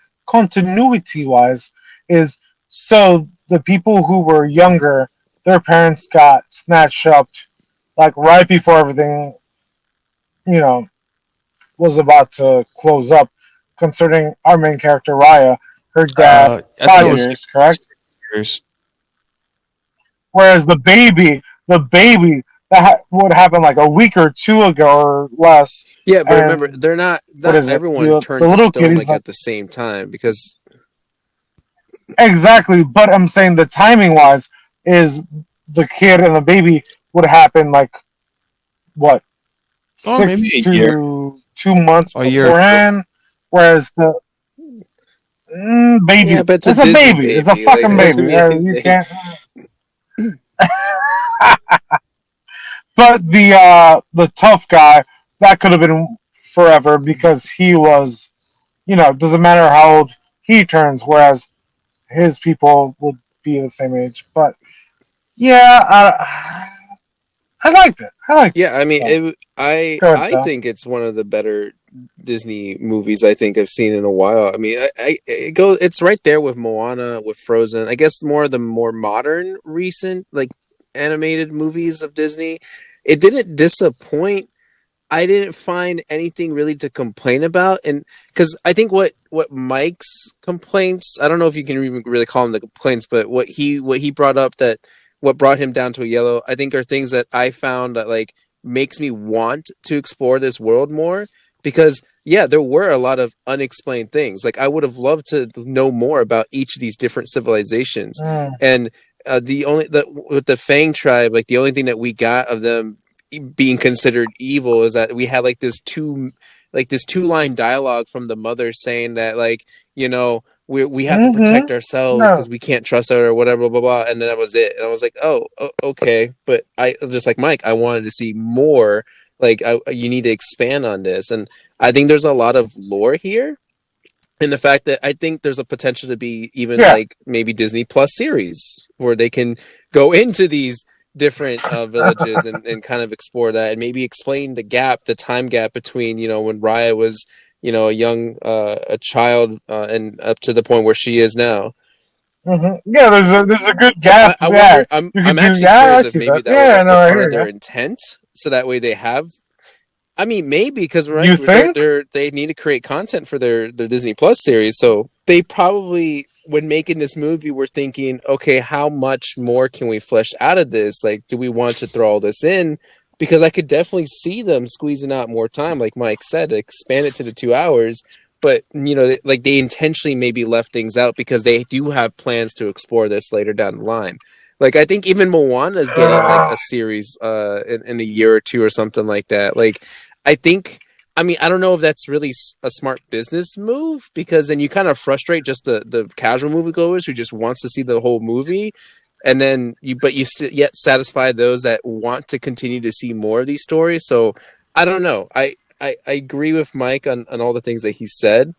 C: is so the people who were younger, their parents got snatched up, like right before everything, you know, was about to close up. Concerning our main character Raya, her dad
B: I thought it
C: five
A: Yeah.
B: was
C: years, correct?
B: 6 years.
C: Whereas the baby that would happen like a week or two ago or less,
A: Yeah, but remember,
C: and
A: they're not
C: what
A: not
C: is it?
A: everyone
C: The
A: turned to
C: little kid,
A: stone
C: he's
A: like
C: like
A: at the same time because
C: exactly. But I'm saying the timing wise is the kid and the baby would happen like what
B: Oh, maybe
C: six
B: a year,
C: to 2 months
B: a year or two.
C: beforehand, whereas the Baby.
A: Yeah, but it's a
C: It's a
A: Disney
C: baby. It's a
A: baby. Like
C: fucking
A: that doesn't
C: baby.
A: mean
C: You
A: anything.
C: can't. But the tough guy that could have been forever because he was, it doesn't matter how old he turns, whereas his people would be the same age. But yeah, I liked it. I liked it.
A: Yeah, I mean,
C: So, go ahead,
A: I
C: Sal.
A: think it's one of the better Disney movies I think I've seen in a while. I mean, it's right there with Moana, with Frozen. I guess more of the more modern, recent like animated movies of Disney. It didn't disappoint. I didn't find anything really to complain about, and because I think what Mike's complaints, I don't know if you can even really call them the complaints, but what he brought up, that what brought him down to a yellow, I think are things that I found that like makes me want to explore this world more. Because yeah, there were a lot of unexplained things. Like I would have loved to know more about each of these different civilizations,
C: Mm.
A: and with the Fang tribe, like the only thing that we got of them being considered evil is that we had like this two line dialogue from the mother saying that like, we have to protect ourselves
C: No.
A: because we can't trust her or whatever, blah, blah, blah. And then that was it. And I was like, oh, okay. But I just like Mike, I wanted to see more. Like you need to expand on this. And I think there's a lot of lore here. And the fact that I think there's a potential to be even
C: Yeah.
A: like maybe Disney Plus series where they can go into these different villages and kind of explore that and maybe explain the time gap between, when Raya was, a child, and up to the point where she is now.
C: Yeah, there's a good
A: So
C: gap.
A: I
C: Yeah,
A: wonder. I'm
C: you could
A: I'm
C: do.
A: actually
C: Yeah, I
A: curious if
C: see
A: maybe
C: that.
A: that was
C: Yeah,
A: also
C: no, I
A: part of
C: hear
A: their
C: you.
A: intent, so that way they have. I mean, maybe because right,
C: You think?
A: they need to create content for their Disney Plus series, so they probably, when making this movie, were thinking, okay, how much more can we flesh out of this? Like, do we want to throw all this in? Because I could definitely see them squeezing out more time, like Mike said, expand it to the 2 hours. But like they intentionally maybe left things out because they do have plans to explore this later down the line. Like I think even Moana is getting like a series in a year or two or something like that. Like I think, I mean, I don't know if that's really a smart business move, because then you kind of frustrate just the casual moviegoers who just wants to see the whole movie, and then but you still yet satisfy those that want to continue to see more of these stories. So I don't know. I agree with Mike on all the things that he said,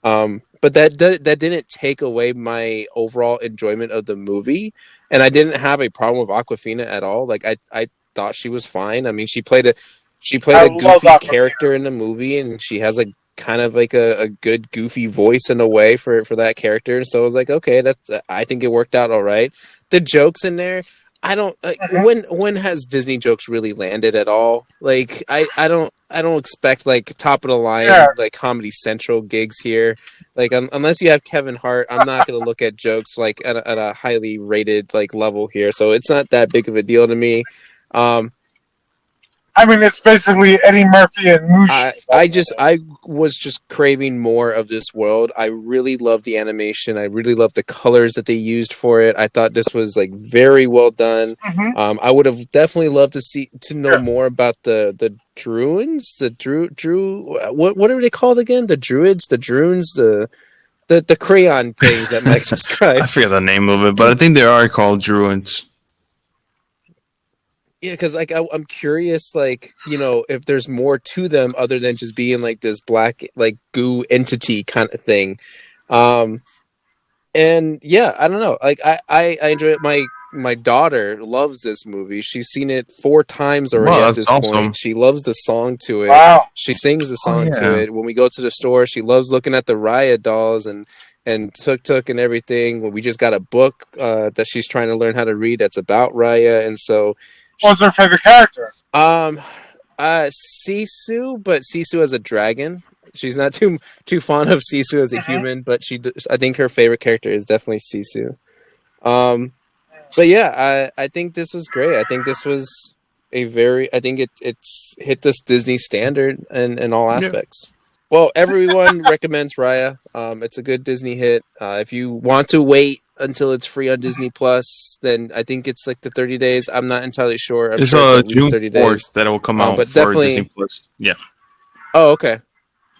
A: but that didn't take away my overall enjoyment of the movie, and I didn't have a problem with Aquafina at all. Like I thought she was fine. I mean, she played
C: I
A: a
C: love
A: goofy
C: Aquafina.
A: character in the movie, and she has a kind of like a good goofy voice in a way for that character. So I was like, okay, that's I think it worked out all right. The jokes in there, I don't like, when has Disney jokes really landed at all? Like I don't expect like top of the
C: Yeah,
A: line like Comedy Central gigs here. Like unless you have Kevin Hart, I'm not gonna look at jokes like at a highly rated like level here. So it's not that big of a deal to me. Um,
C: I mean it's basically Eddie Murphy and Mushu. That's what it is.
A: I was just craving more of this world. I really love the animation. I really love the colors that they used for it. I thought this was like very well done. I would have definitely loved to know
C: Yeah.
A: more about the Druids, the Drew. What are they called again? The Druids, the Druins, the crayon things that Mike
B: I
A: described.
B: forget the name of it, but I think they are called druids.
A: Yeah, because like I'm curious, like if there's more to them other than just being like this black like goo entity kind of thing. Um, and yeah, I don't know. Like I enjoy it. My daughter loves this movie. She's seen it 4 times already
B: Wow,
A: at
B: that's
A: this point.
B: awesome.
A: She loves the song to it.
C: Wow.
A: She sings the
B: Oh
A: song to
B: yeah,
A: it. When we go to the store, she loves looking at the Raya dolls and Tuk and everything. When we just got a book that she's trying to learn how to read that's about Raya, and so
C: What's her favorite character?
A: um, Sisu, but Sisu as a dragon. She's not too fond of Sisu as a human, but I think her favorite character is definitely Sisu. Um, but yeah, I think this was great. I think this was I think it's hit this Disney standard in all
B: yeah.
A: aspects. Well, everyone recommends Raya. It's a good Disney hit. If you want to wait until it's free on Disney Plus, then I think it's like the 30 days. I'm not entirely sure. I'm
B: It's
A: sure it's at least
B: June
A: 30 days.
B: 4th that it will come out
A: But
B: for Disney
A: definitely.
B: Plus. Yeah,
A: Oh, okay.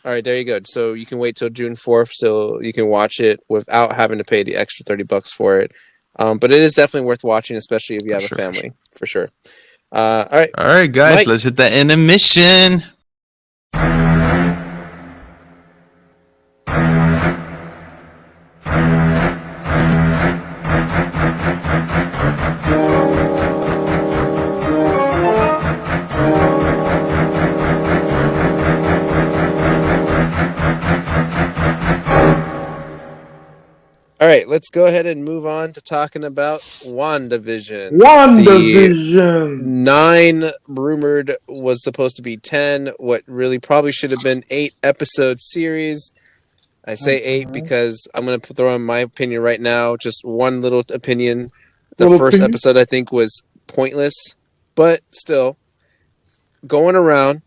A: All right, there you go. So you can wait till June 4th, so you can watch it without having to pay the extra $30 for it. But it is definitely worth watching, especially if you have a family, for sure. All right,
B: All right, guys,
A: Mike.
B: let's hit that intermission.
A: All right, let's go ahead and move on to talking about WandaVision.
C: WandaVision.
A: 9 rumored was supposed to be 10. What really probably should have been 8-episode series. I say 8 because I'm going to throw in my opinion right now. Just one little opinion. The first episode, I think, was pointless. But still, going around,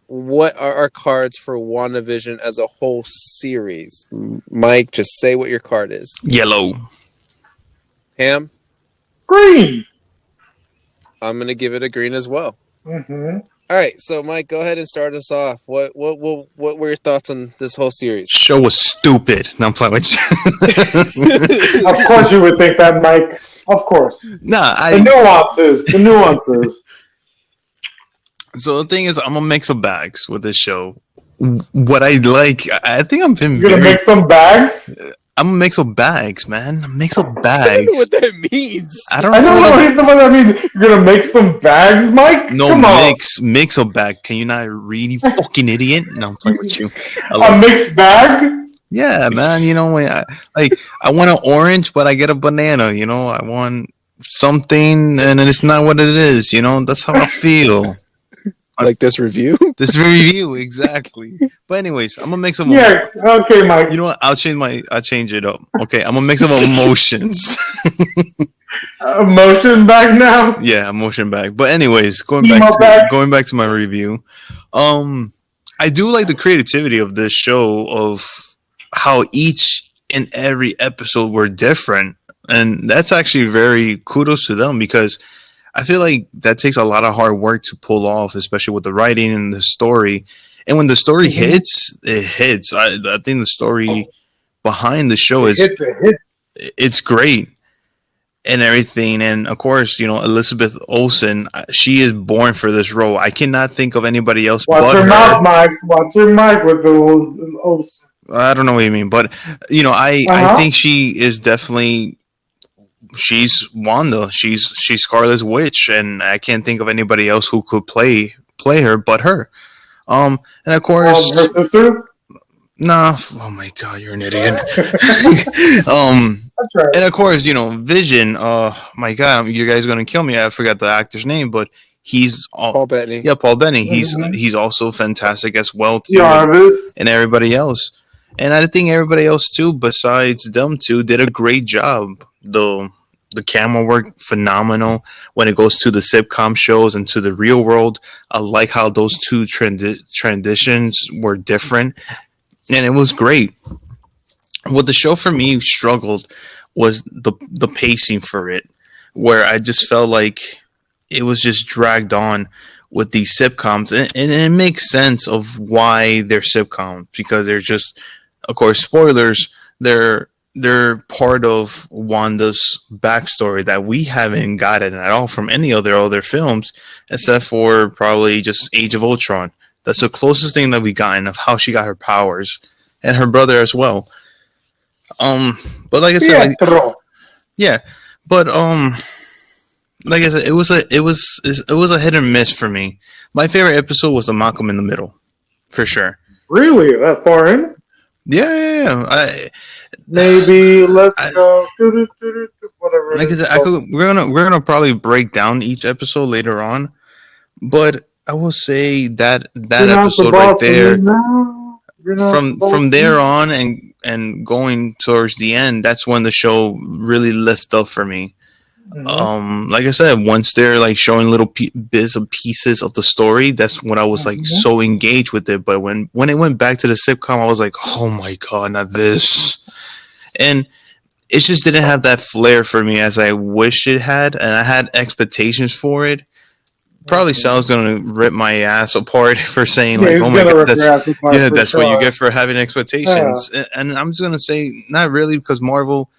A: what are our cards for WandaVision as a whole series? Mike, just say what your card is.
B: Yellow.
A: Ham?
C: Green.
A: I'm going to give it a green as well.
C: Mm-hmm.
A: All right, so Mike, go ahead and start us off. What were your thoughts on this whole series?
B: Show was stupid. No, I'm playing with you.
C: Of course you would think that, Mike. Of course. The nuances.
B: So the thing is, I'm gonna mix of bags with this show. What I like, I think I'm been.
C: You're gonna mix some bags.
B: I'm a mix of bags, man. A mix of
A: I
B: bags.
A: don't know what that means.
B: I don't
C: know what that means. You're gonna make some bags, Mike?
B: No,
C: Come on.
B: mix of bag. Can you not read, you fucking idiot? No, I'm playing with you.
C: A mixed bag?
B: Yeah, man. You know, I want an orange, but I get a banana. You know, I want something, and it's not what it is. You know, that's how I feel.
A: Like this review?
B: This review, exactly. But anyways, I'm gonna mix of
C: okay, Mike.
B: You know what? I'll change it up. Okay, I'm gonna mix of emotions.
C: Emotion bag now?
B: Yeah, emotion bag. But anyways, going back to my review. I do like the creativity of this show, of how each and every episode were different. And that's actually very kudos to them, because I feel like that takes a lot of hard work to pull off, especially with the writing and the story. And when the story hits, it hits. I think the story behind the show it's great and everything. And of course, you know, Elizabeth Olsen, she is born for this role. I cannot think of anybody else.
C: Watch your mouth, Mike. Watch your mic with the Olsen.
B: I don't know what you mean, but you know, I think she is definitely. She's Wanda. She's Scarlet Witch, and I can't think of anybody else who could play her but her. And of course,
C: her sister.
B: Nah. Oh my God, you're an idiot.
C: That's right.
B: And of course, you know, Vision. My God, you guys are gonna kill me. I forgot the actor's name, but he's
A: Paul Bettany.
B: Yeah, Paul Bettany. He's also fantastic as well too, and everybody else. And I think everybody else too, besides them two, did a great job. The camera work phenomenal when it goes to the sitcom shows and to the real world. I like how those two transitions were different, and it was great. What the show for me struggled was the pacing for it, where I just felt like it was just dragged on with these sitcoms, and it makes sense of why they're sitcoms, because they're just, of course, spoilers. They're part of Wanda's backstory that we haven't gotten at all from any other films, except for probably just Age of Ultron. That's the closest thing that we gotten of how she got her powers, and her brother as well. But like I said, like I said, it was a hit or miss for me. My favorite episode was the Malcolm in the Middle, for sure.
C: Really, that far in?
B: Yeah.
C: Maybe let's go. Whatever.
B: Like I said, we're gonna probably break down each episode later on, but I will say that episode right there, from there on and going towards the end, that's when the show really lifted up for me. Mm-hmm. Like I said, once they're like showing little bits and pieces of the story, that's when I was like so engaged with it. But when it went back to the sitcom, I was like, oh my God, not this. And it just didn't have that flair for me as I wished it had, and I had expectations for it. Probably Sal's gonna rip my ass apart for saying
C: Yeah,
B: like, "Oh
C: he's
B: my
C: gonna
B: god,
C: rip your ass apart for
B: that's what you
C: sure.
B: get for having
C: Yeah.
B: expectations." And I'm just gonna say, not really, because Marvel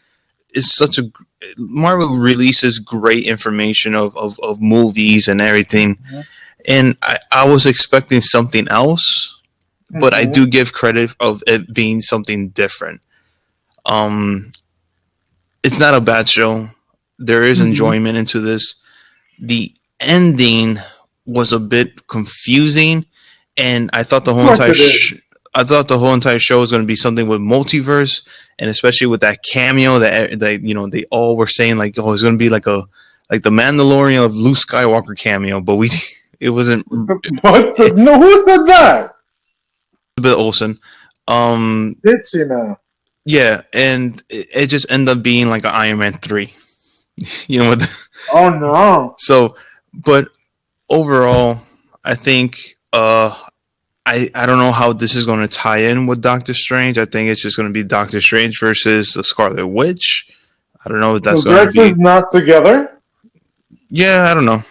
B: is such a Marvel releases great information of movies and everything,
C: Mhm.
B: and I was expecting something else, but I
C: Mhm.
B: do give credit of it being something different. Um, it's not a bad show. There is
C: Mhm.
B: enjoyment into this. The ending was a bit confusing, and
C: Of course it is.
B: I thought the whole entire show was going to be something with multiverse, and especially with that cameo that they all were saying like, oh, it's going to be like the Mandalorian of Luke Skywalker cameo, but we it wasn't.
C: What the? No, who said that?
B: Elizabeth Olsen. Um,
C: Did she now?
B: yeah, and it just ended up being like an Iron Man 3. You know what?
C: Oh no.
B: So, but overall, I think I don't know how this is going to tie in with Doctor Strange. I think it's just going to be Doctor Strange versus the Scarlet Witch. I don't know if
C: The
B: that's going to
C: Rex
B: be.
C: is not together.
B: Yeah, I don't know.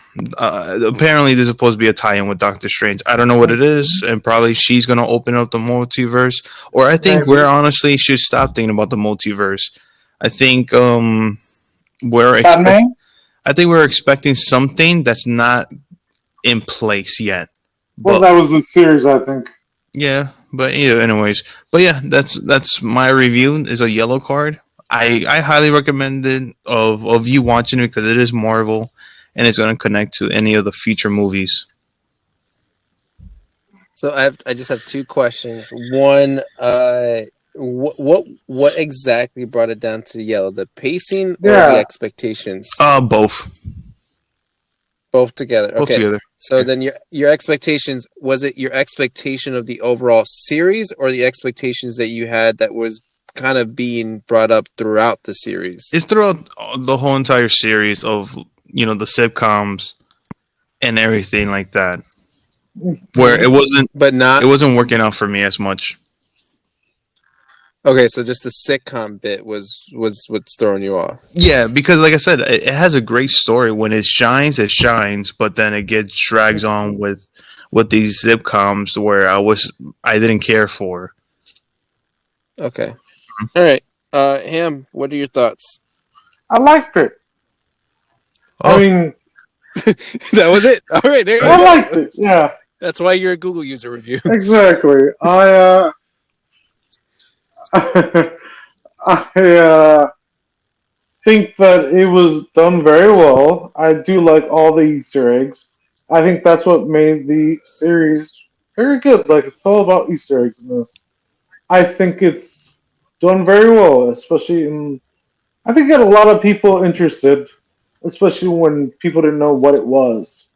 B: Apparently, there's supposed to be a tie-in with Doctor Strange. I don't know what it is, and probably she's going to open up the multiverse. Or I think we're
C: Maybe
B: honestly should stop thinking about the multiverse. I think we're expect.
C: Batman.
B: I think we're expecting something that's not in place yet.
C: Well,
B: But
C: that was the series, I think.
B: yeah, but yeah, anyways. But yeah, that's my review is a yellow card. I highly recommend it of you watching it because it is Marvel and it's going to connect to any of the future movies.
A: So I just have two questions. One, what exactly brought it down to yellow? The pacing or the
C: Yeah.
A: expectations?
B: Both.
A: Both together.
B: Both
A: Okay.
B: together.
A: So then your expectations, was it your expectation of the overall series or the expectations that you had that was kind of being brought up throughout the series?
B: It's throughout the whole entire series of the sitcoms and everything like that, where
C: Mhm.
A: But
B: it
A: not
B: wasn't working out for me as much.
A: okay, so just the sitcom bit was what's throwing you off.
B: Yeah, because like I said, it has a great story. When it shines, but then it gets drags on with these sitcoms where I didn't care for.
A: Okay. All right. Ham, what are your thoughts?
C: I liked it. I
B: Oh,
C: mean,
A: That was it. All right, there you
C: I
A: go.
C: liked it. Yeah,
A: That's why you're a Google user review.
C: exactly. I think that it was done very well. I do like all the Easter eggs. I think that's what made the series very good. Like it's all about Easter eggs in this. I think it's done very well, especially in. I think it got a lot of people interested, especially when people didn't know what it was.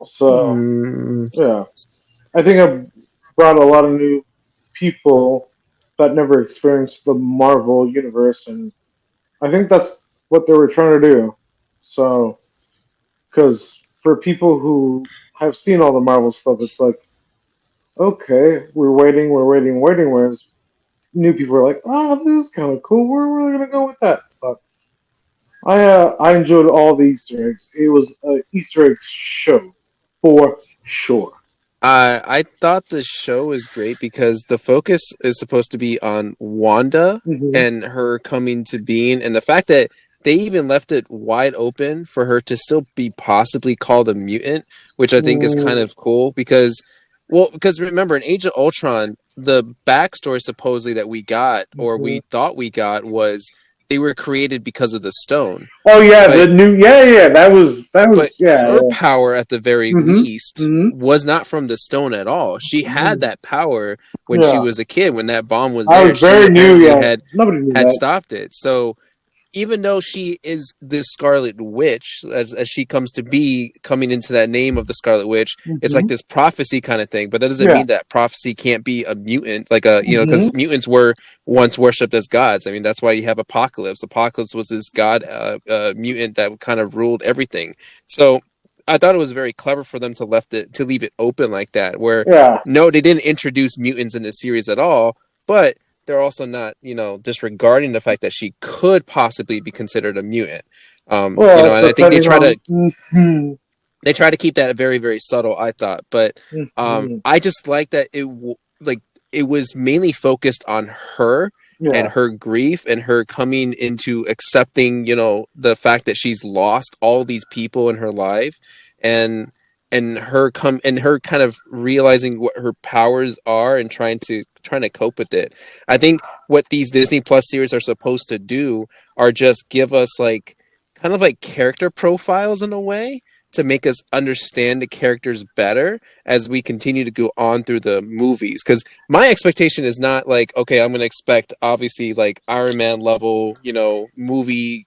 C: So
A: Mm,
C: yeah, I think I brought a lot of new people that never experienced the Marvel universe, and I think that's what they were trying to do. So, because for people who have seen all the Marvel stuff, it's like, okay, we're waiting. Whereas new people are like, oh, this is kind of cool. We're really gonna go with that. But I enjoyed all the Easter eggs. It was an Easter egg show for sure.
A: I thought the show was great because the focus is supposed to be on Wanda
C: Hmm.
A: and her coming to being, and the fact that they even left it wide open for her to still be possibly called a mutant, which I think is kind
C: Mm-hmm.
A: of cool because remember in Age of Ultron, the backstory supposedly that we got or we thought we got was they were created because of the stone.
C: Oh yeah, the
A: But
C: new yeah. That was
A: but
C: yeah.
A: her power at the very
C: Mm-hmm.
A: least
C: Mm-hmm.
A: was not from the stone at all. She had that power when she
C: Yeah,
A: was a kid, when that bomb was
C: I
A: there.
C: was
A: She
C: very new.
A: apparently
C: Yeah, nobody knew
A: had
C: that.
A: stopped it. So even though she is the Scarlet Witch, as she comes to be coming into that name of the Scarlet Witch, it's like
C: Hmm.
A: this prophecy kind of thing. But that doesn't
C: Yeah.
A: mean that prophecy can't be a mutant, like a
C: Hmm.
A: because mutants were once worshipped as gods. I mean, that's why you have Apocalypse. Apocalypse was this god mutant that kind of ruled everything. So I thought it was very clever for them to leave it open like that, where
C: Yeah.
A: no, they didn't introduce mutants in the series at all, but they're also not, disregarding the fact that she could possibly be considered a mutant.
C: Well,
A: And I think they
C: depending
A: try to
C: on. Mhm.
A: They try to keep that very, very subtle, I thought, but
C: Mhm.
A: I just like that like it was mainly focused on her and
C: Yeah.
A: her grief and her coming into accepting, the fact that she's lost all these people in her life, and her kind of realizing what her powers are and trying to cope with it. I think what these Disney Plus series are supposed to do are just give us like kind of like character profiles in a way to make us understand the characters better as we continue to go on through the movies. Because my expectation is not like, okay, I'm going to expect obviously like Iron Man level, movie,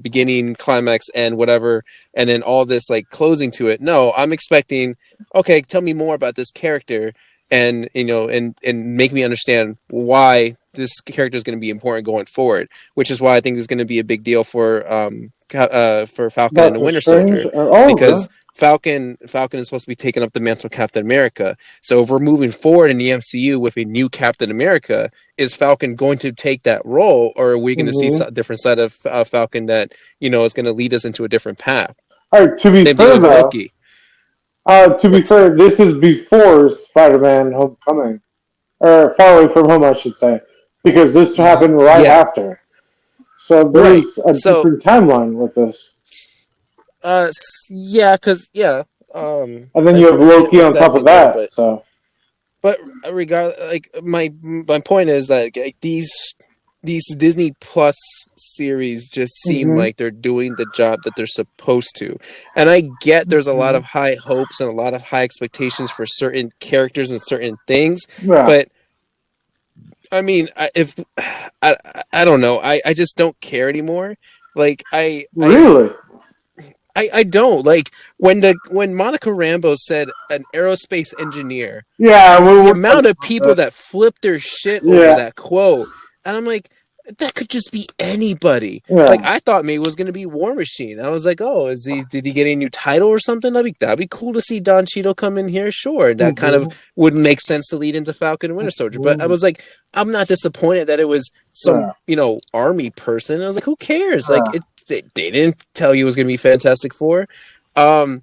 A: beginning, climax, and whatever, and then all this like closing to it. No, I'm expecting, okay, tell me more about this character, and and make me understand why this character is going to be important going forward, which is why I think is going to be a big deal for Falcon and the
C: Doctor
A: Winter
C: Strange.
A: Soldier,
C: Oh,
A: because
C: okay.
A: Falcon is supposed to be taking up the mantle of Captain America. So if we're moving forward in the MCU with a new Captain America, is Falcon going to take that role, or are we going to see
C: Hmm.
A: a different side of Falcon that is going to lead us into a different path?
C: All right. To be
A: Same thing
C: fair,
A: with
C: though,
A: Loki. What's
C: this is before Spider-Man: Homecoming, or Far Away from Home, I should say, because this happened right
A: yeah,
C: after. So
A: right.
C: there's a
A: So
C: different timeline with this,
A: yeah, because
C: and then
A: I
C: you have
A: forget
C: Loki on top
A: exactly
C: of
A: where,
C: that.
A: but
C: So.
A: But regard like my point is that like, these Disney Plus series just seem
C: Hmm.
A: like they're doing the job that they're supposed to. And I get there's a lot
C: Hmm.
A: of high hopes and a lot of high expectations for certain characters and certain things,
C: Yeah.
A: but I mean, if I don't know, I just don't care anymore. Like
C: Really?
A: I don't like when Monica Rambeau said an aerospace engineer,
C: Yeah.
A: the
C: We'll talk
A: amount of
C: about
A: people
C: that.
A: that flip their shit over
C: Yeah.
A: that quote, and I'm like, that could just be anybody. Like
C: Yeah.
A: I thought maybe it was gonna be War Machine. I was like, oh, did he get a new title or something? That'd be cool to see Don Cheadle come in here. Sure, that kind of
C: Hmm.
A: would make sense to lead into Falcon and Winter Soldier. But I
C: Hmm.
A: was like, I'm not disappointed that it was
C: Yeah.
A: some army person. I was like, who cares? Like
C: Yeah.
A: they didn't tell you it was gonna be Fantastic Four. Um,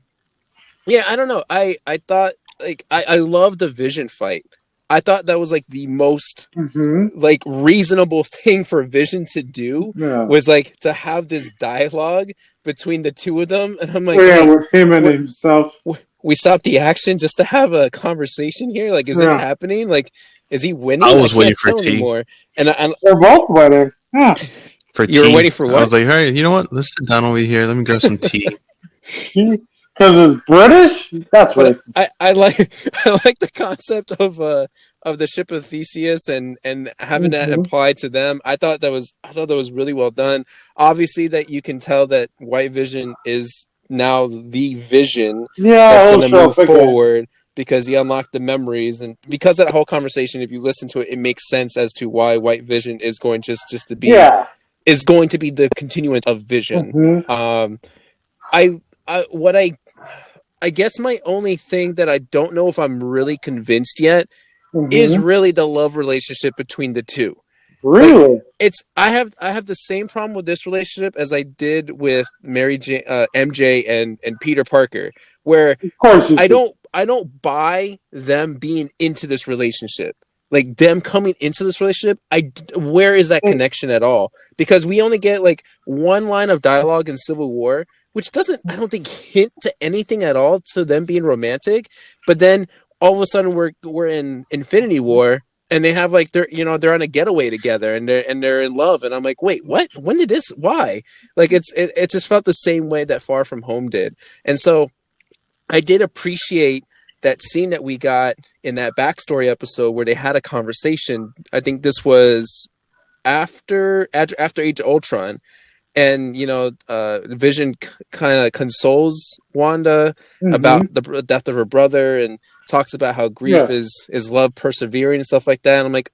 A: yeah, I don't know. I thought like I love the Vision fight. I thought that was like the most
C: Hmm.
A: like reasonable thing for Vision to do,
C: Yeah.
A: was like to have this dialogue between the two of them, and I'm
C: Oh
A: like,
C: yeah,
A: wait,
C: with him and
A: what?
C: himself.
A: We stopped the action just to have a conversation here? Like, is this
C: Yeah.
A: happening? Like, is he
B: I
A: winning? I
B: was waiting
A: can't
B: for
A: tell
B: T.
A: anymore. And
C: They're both wedding. Yeah.
B: For
A: you were
B: tea.
A: waiting for
B: I was
A: what?
B: like, all right, you know what? Let's sit down over here. Let me grab some tea.
C: See? Because it's British? That's
A: But I,
C: racist.
A: I like I like the concept of the ship of Theseus, and having that
C: Hmm.
A: applied to them. I thought that was really well done. Obviously, that you can tell that White Vision is now the Vision
C: Yeah,
A: that's going
C: he'll
A: to
C: show
A: move
C: up again.
A: forward, because he unlocked the memories, and because of that whole conversation, if you listen to it, it makes sense as to why White Vision is going just to be
C: Yeah.
A: is going to be the continuance of Vision.
C: Hmm.
A: Um, I guess my only thing that I don't know if I'm really convinced yet is
C: Hmm.
A: really the love relationship between the two. Like,
C: Really?
A: I have the same problem with this relationship as I did with MJ and Peter Parker, where
C: Of course you
A: I
C: do.
A: don't buy them being into this relationship. Like them coming into this relationship, where is that
C: Hey,
A: connection at all? Because we only get like one line of dialogue in Civil War, which doesn't, I don't think, hint to anything at all to them being romantic. But then all of a sudden we're in Infinity War, and they have like they're on a getaway together, and they're in love, and I'm like, wait, what? When did this? Why? Like it just felt the same way that Far From Home did, and so I did appreciate that scene that we got in that backstory episode where they had a conversation. I think this was after Age of Ultron, and Vision kind of consoles Wanda
C: hmm.
A: about the death of her brother, and talks about how grief
C: Yeah.
A: is love persevering and stuff like that. And I'm like,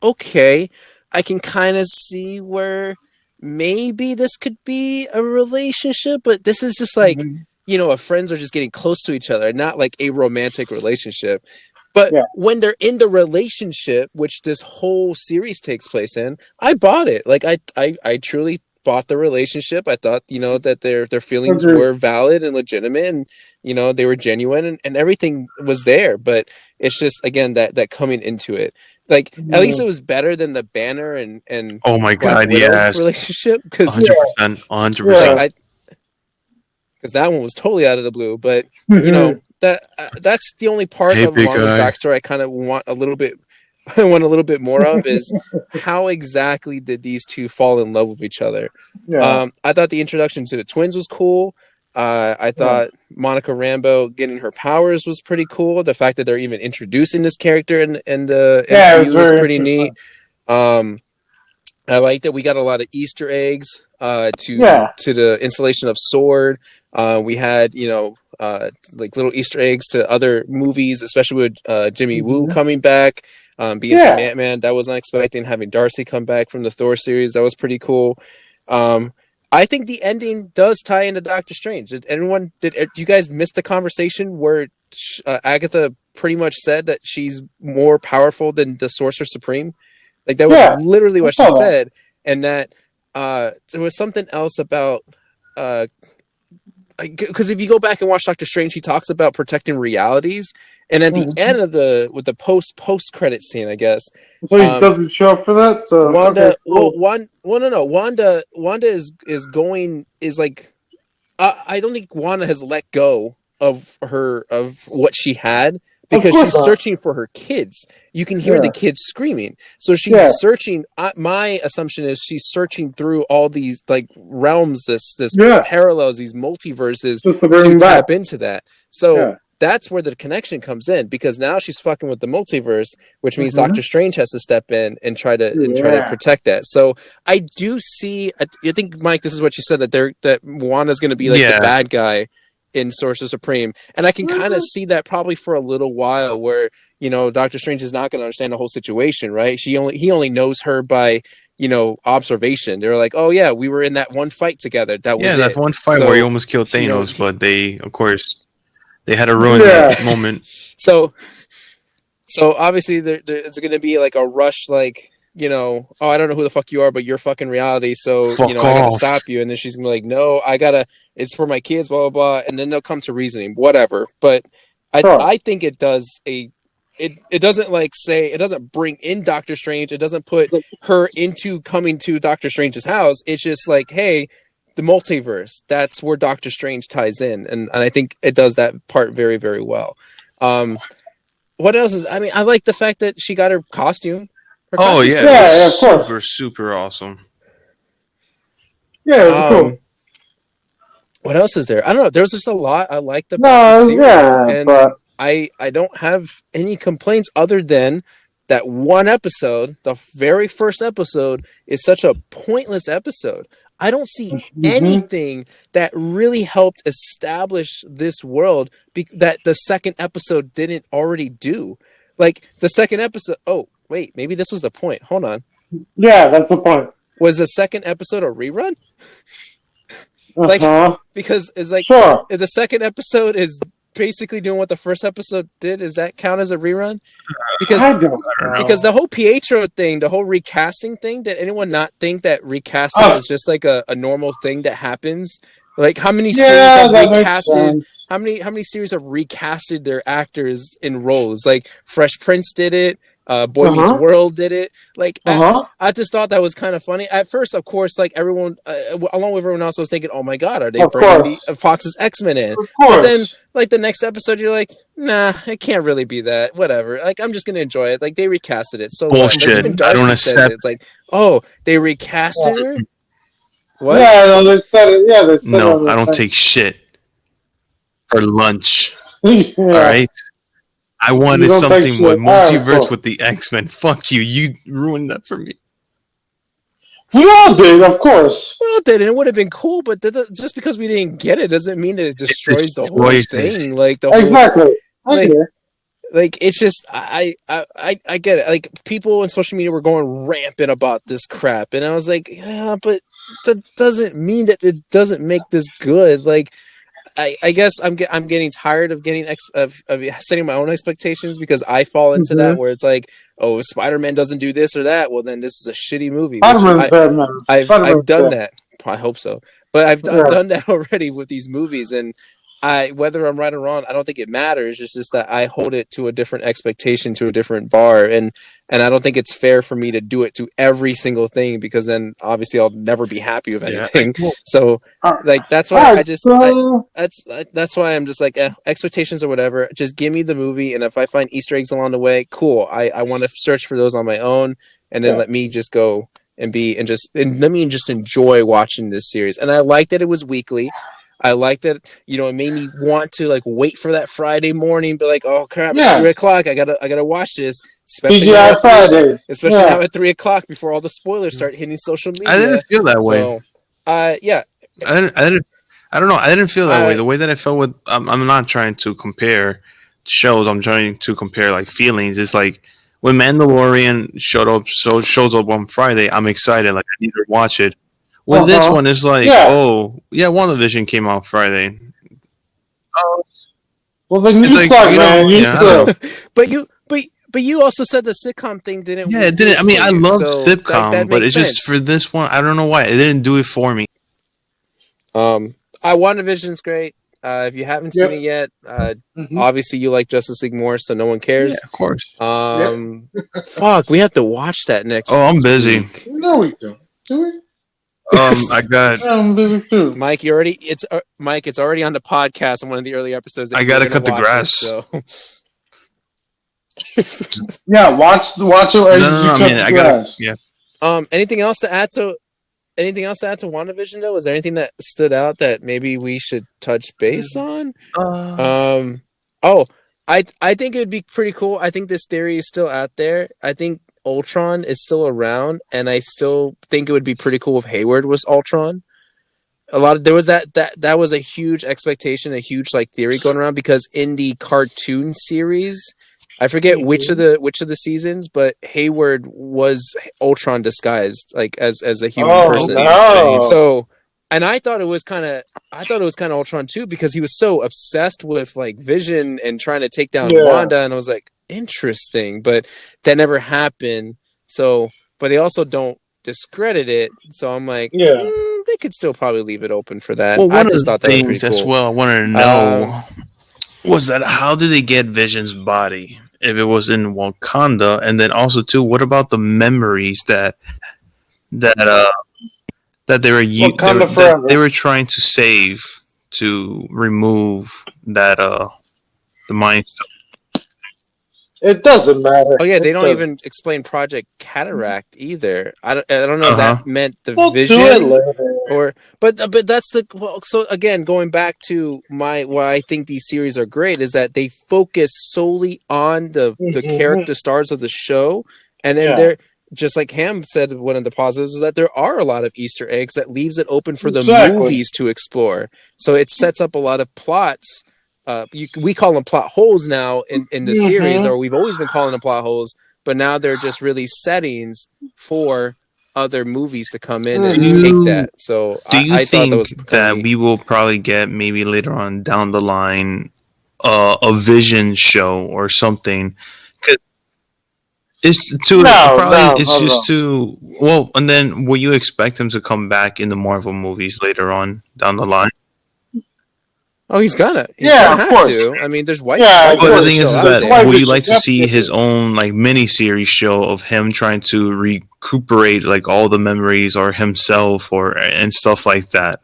A: okay, I can kind of see where maybe this could be a relationship, but this is just like,
C: Hmm.
A: friends are just getting close to each other, not like a romantic relationship. But
C: Yeah.
A: when they're in the relationship, which this whole series takes place in, I bought it. Like I truly bought the relationship. I thought, that their feelings
C: Agreed.
A: were valid and legitimate, and they were genuine, and everything was there. But it's just, again, that coming into it, like, at least
C: Yeah.
A: it was better than the Banner and
B: Oh my
A: Black
B: god,
A: Widow
B: yes,
A: relationship, because
B: 100%, 100%.
C: Yeah.
A: like because that one was totally out of the blue. But that's the only part
B: Hey,
A: of
B: big
A: Wanda's
B: guy.
A: backstory I kind of want a little bit. I want a little bit more of is how exactly did these two fall in love with each other?
C: Yeah.
A: I thought the introduction to the twins was cool. I thought Monica Rambeau getting her powers was pretty cool. The fact that they're even introducing this character in the
C: Yeah, it was
A: MCU was
C: very
A: pretty neat.
C: interesting.
A: I like that we got a lot of Easter eggs to
C: Yeah.
A: the installation of Sword. We had like little Easter eggs to other movies, especially with Jimmy Woo
C: Mhm.
A: coming back, being from
C: Yeah.
A: Ant-Man. That was unexpected. Having Darcy come back from the Thor series, that was pretty cool. I think the ending does tie into Doctor Strange. Did you guys miss the conversation where Agatha pretty much said that she's more powerful than the Sorcerer Supreme? Like, that was
C: Yeah.
A: literally
C: I
A: what she
C: saw that.
A: said, and that there was something else about because if you go back and watch Doctor Strange, he talks about protecting realities, and at the
C: Mhm.
A: end of with the post credit scene, I guess,
C: So he
A: um,
C: doesn't show up for that. So okay,
A: Wanda,
C: cool.
A: no, Wanda is going is like I don't think Wanda has let go of what she had,
C: Of
A: because
C: course
A: she's
C: not.
A: searching for her kids. You can hear the
C: Yeah.
A: kids screaming, so she's
C: Yeah.
A: searching. My assumption is she's searching through all these like realms, this
C: Yeah.
A: parallels, these multiverses,
C: Just to
A: to
C: bring him back.
A: tap into that. So
C: Yeah.
A: that's where the connection comes in, because now she's fucking with the multiverse, which means
C: Mhm.
A: Doctor Strange has to step in and try to
C: Yeah.
A: protect that. So I do see. I think, Mike, this is what you said, that Wanda's going to be like the
B: Yeah,
A: bad guy in Sorcerer Supreme, and I can kind of see that probably for a little while, where Doctor Strange is not going to understand the whole situation, right? He only knows her by observation. They're like, oh yeah, we were in that one fight together. That was
B: yeah, that
A: it.
B: one fight where he
A: So
B: almost killed Thanos,
A: he,
B: but they, of course, they had to ruin that
C: Yeah.
B: moment.
A: so So obviously it's going to be like a rush, like, oh, I don't know who the fuck you are, but you're fucking reality. So,
B: Fuck
A: I got to
B: off.
A: stop you. And then she's going to be like, no, it's for my kids, blah, blah, blah. And then they'll come to reasoning, whatever. But
C: Sure.
A: I think it does it doesn't it doesn't bring in Doctor Strange. It doesn't put her into coming to Doctor Strange's house. It's just like, hey, the multiverse, that's where Doctor Strange ties in. And I think it does that part very, very well. What else I like the fact that she got her costume. Her
B: Oh
A: costume's
B: yeah,
A: pretty
B: it was
C: Yeah.
A: cool.
C: Of course.
B: super, super awesome.
C: Yeah. It was cool.
A: What else is there? I don't know. There's just a lot I liked about the
C: No.
A: series,
C: Yeah.
A: and
C: But.
A: I don't have any complaints other than that one episode. The very first episode is such a pointless episode. I don't see
C: Mhm.
A: anything that really helped establish this world that the second episode didn't already do. Like, the second episode. Oh wait, maybe this was the point. Hold on.
C: Yeah. That's the point.
A: Was the second episode a rerun? Like,
C: Uh-huh.
A: because it's like,
C: Sure.
A: if the second episode is basically doing what the first episode did, does that count as a rerun? Because
C: I don't
A: because
C: know.
A: the whole Pietro thing, the whole recasting thing, did anyone not think that recasting
C: Oh,
A: was just like a normal thing that happens? Like, how many series
C: yeah,
A: have
C: that makes
A: recasted?
C: sense.
A: How many series have recasted their actors in roles? Like, Fresh Prince did it. Boy
C: Uh
A: Meets
C: huh.
A: World did it. Like,
C: Uh huh.
A: I just thought that was kind of funny. At first, of course, like, everyone, along with everyone else, was thinking, "Oh my God, are they
C: Of
A: bringing the
C: course.
A: Fox's X-Men in?"
C: Of
A: But then,
C: course.
A: like, the next episode, you're like, "Nah, it can't really be that. Whatever. Like, I'm just gonna enjoy it. Like, they recasted it. So what?" Like,
B: Bullshit.
A: even
C: Mhm.
B: I don't
A: Darcy says it.
B: accept.
A: It's like, "Oh, they
C: Yeah.
A: recasted her." What?
C: Yeah. No, they said it. Yeah, they said it
B: No,
C: on
B: I
C: the
B: don't
C: thing.
B: take shit for lunch. All
C: Yeah.
B: right. I
C: You
B: wanted
C: don't take
B: something with
C: shit. All right.
B: multiverse
C: Cool.
B: with the X-Men. Fuck you. You ruined that for me.
C: We all did, of course.
A: Well, it didn't. It would have been cool, but just because we didn't get it doesn't mean that it
B: It
A: destroys the whole
B: destroys it.
A: thing. Like, the whole,
C: Exactly. I
A: like,
C: get it.
A: it's just, I get it. Like, people in social media were going rampant about this crap, and I was like, yeah, but that doesn't mean that it doesn't make this good. Like, I guess I'm getting tired of of setting my own expectations, because I fall into
C: Mm-hmm.
A: that, where it's like, oh, if Spider-Man doesn't do this or that, well, then this is a shitty movie, which
C: Spider-Man's dead, man.
A: I've
C: Spider-Man's
A: done
C: dead.
A: that. I hope so. But I've
C: Yeah.
A: done that already with these movies, and whether I'm right or wrong, I don't think it matters. It's just that I hold it to a different expectation, to a different bar, and I don't think it's fair for me to do it to every single thing, because then obviously I'll never be happy with anything. So like that's why that's why I'm just like expectations or whatever. Just give me the movie, and if I find Easter eggs along the way, cool. I want to search for those on my own, and then let me just go and let me just enjoy watching this series. And I like that it was weekly. I like that, it made me want to like wait for that Friday morning, be like, oh crap, it's 3:00. I gotta watch this, especially now at
C: Friday.
A: now at 3:00 before all the spoilers start hitting social media.
B: I didn't feel that way.
A: So, yeah,
B: I don't know. I didn't feel that way. The way that I felt with, I'm not trying to compare shows. I'm trying to compare like feelings. It's like when Mandalorian shows up on Friday, I'm excited. Like I need to watch it. With this one, it's like, WandaVision came out Friday.
C: Well, then you suck, man. You suck.
A: But you also said the sitcom thing didn't.
B: Yeah, it didn't. I mean, I love sitcom,
A: that
B: but it's
A: sense.
B: just for this one. I don't know why it didn't do it for me.
A: WandaVision's great. If you haven't seen it yet, obviously you like Justice League more, so no one cares.
B: Yeah, of course.
A: Fuck, we have to watch that next.
B: Oh, I'm busy.
A: Week.
C: No, we don't. Do we?
B: I got.
C: I'm busy too.
A: Mike, it's already on the podcast on one of the early episodes.
B: I gotta cut the grass.
A: So.
C: Yeah, watch it. I gotta.
B: Yeah.
A: Anything else to add to WandaVision though? Was there anything that stood out that maybe we should touch base on? I think it would be pretty cool. I think this theory is still out there. I think Ultron is still around, and I still think it would be pretty cool if Hayward was Ultron. There was that was a huge expectation, a huge like theory going around, because in the cartoon series, I forget which of the seasons, but Hayward was Ultron disguised like as a human person.
C: No.
A: So, and I thought it was kind of Ultron too, because he was so obsessed with like Vision and trying to take down Wanda, and I was like, interesting, but that never happened. So, but they also don't discredit it. So I'm like, they could still probably leave it open for that.
B: Well,
A: I just thought that was pretty cool.
B: As well, I wanted to know was that how did they get Vision's body if it was in Wakanda, and then also too, what about the memories that they were they were trying to save to remove that the mind stone.
C: It doesn't matter.
A: Oh yeah, they don't even explain Project Cataract either. I don't know if that meant the Vision but that's so again, going back to why I think these series are great is that they focus solely on the character stars of the show, and then they're just like Ham said, one of the positives is that there are a lot of Easter eggs that leaves it open for the movies to explore. So it sets up a lot of plots. We call them plot holes now in the series, or we've always been calling them plot holes, but now they're just really settings for other movies to come in and take that. So I thought that was
B: that we will probably get maybe later on down the line a Vision show or something. It's too too well, and then will you expect him to come back in the Marvel movies later on down the line?
A: Oh, he's gonna have to. I mean, there's white.
B: But the thing is that would you like to see his own like mini-series show of him trying to recuperate like all the memories or himself and stuff like that?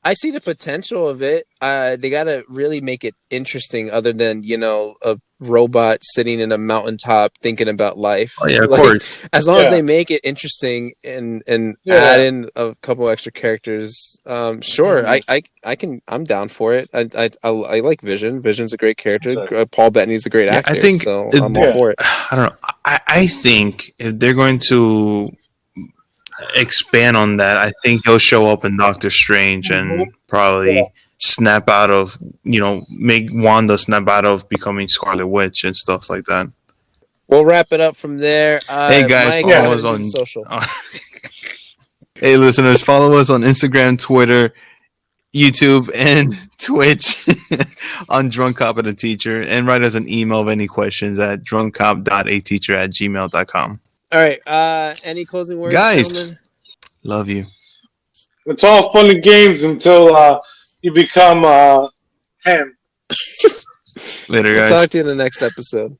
A: I see the potential of it. They gotta really make it interesting, other than a robot sitting in a mountaintop thinking about life.
B: Oh yeah, of course.
A: As long as they make it interesting and add in a couple extra characters, sure. I'm down for it. I like Vision. Vision's a great character. Paul Bettany's a great actor.
B: I think
A: so I'm all for it.
B: I don't know. I think if they're going to expand on that, I think he'll show up in Doctor Strange and probably snap out of, make Wanda snap out of becoming Scarlet Witch and stuff like that.
A: We'll wrap it up from there.
B: Hey guys,
A: Mike,
B: follow us on
A: social.
B: Hey listeners, follow us on Instagram, Twitter, YouTube, and Twitch on Drunk Cop and a Teacher, and write us an email of any questions at drunkcop.ateacher@gmail.com.
A: All right. Any closing words,
B: guys?
A: gentlemen?
B: Love you.
C: It's all fun and games until you become Ham.
B: Later,
A: We'll
B: guys.
A: talk to you in the next episode.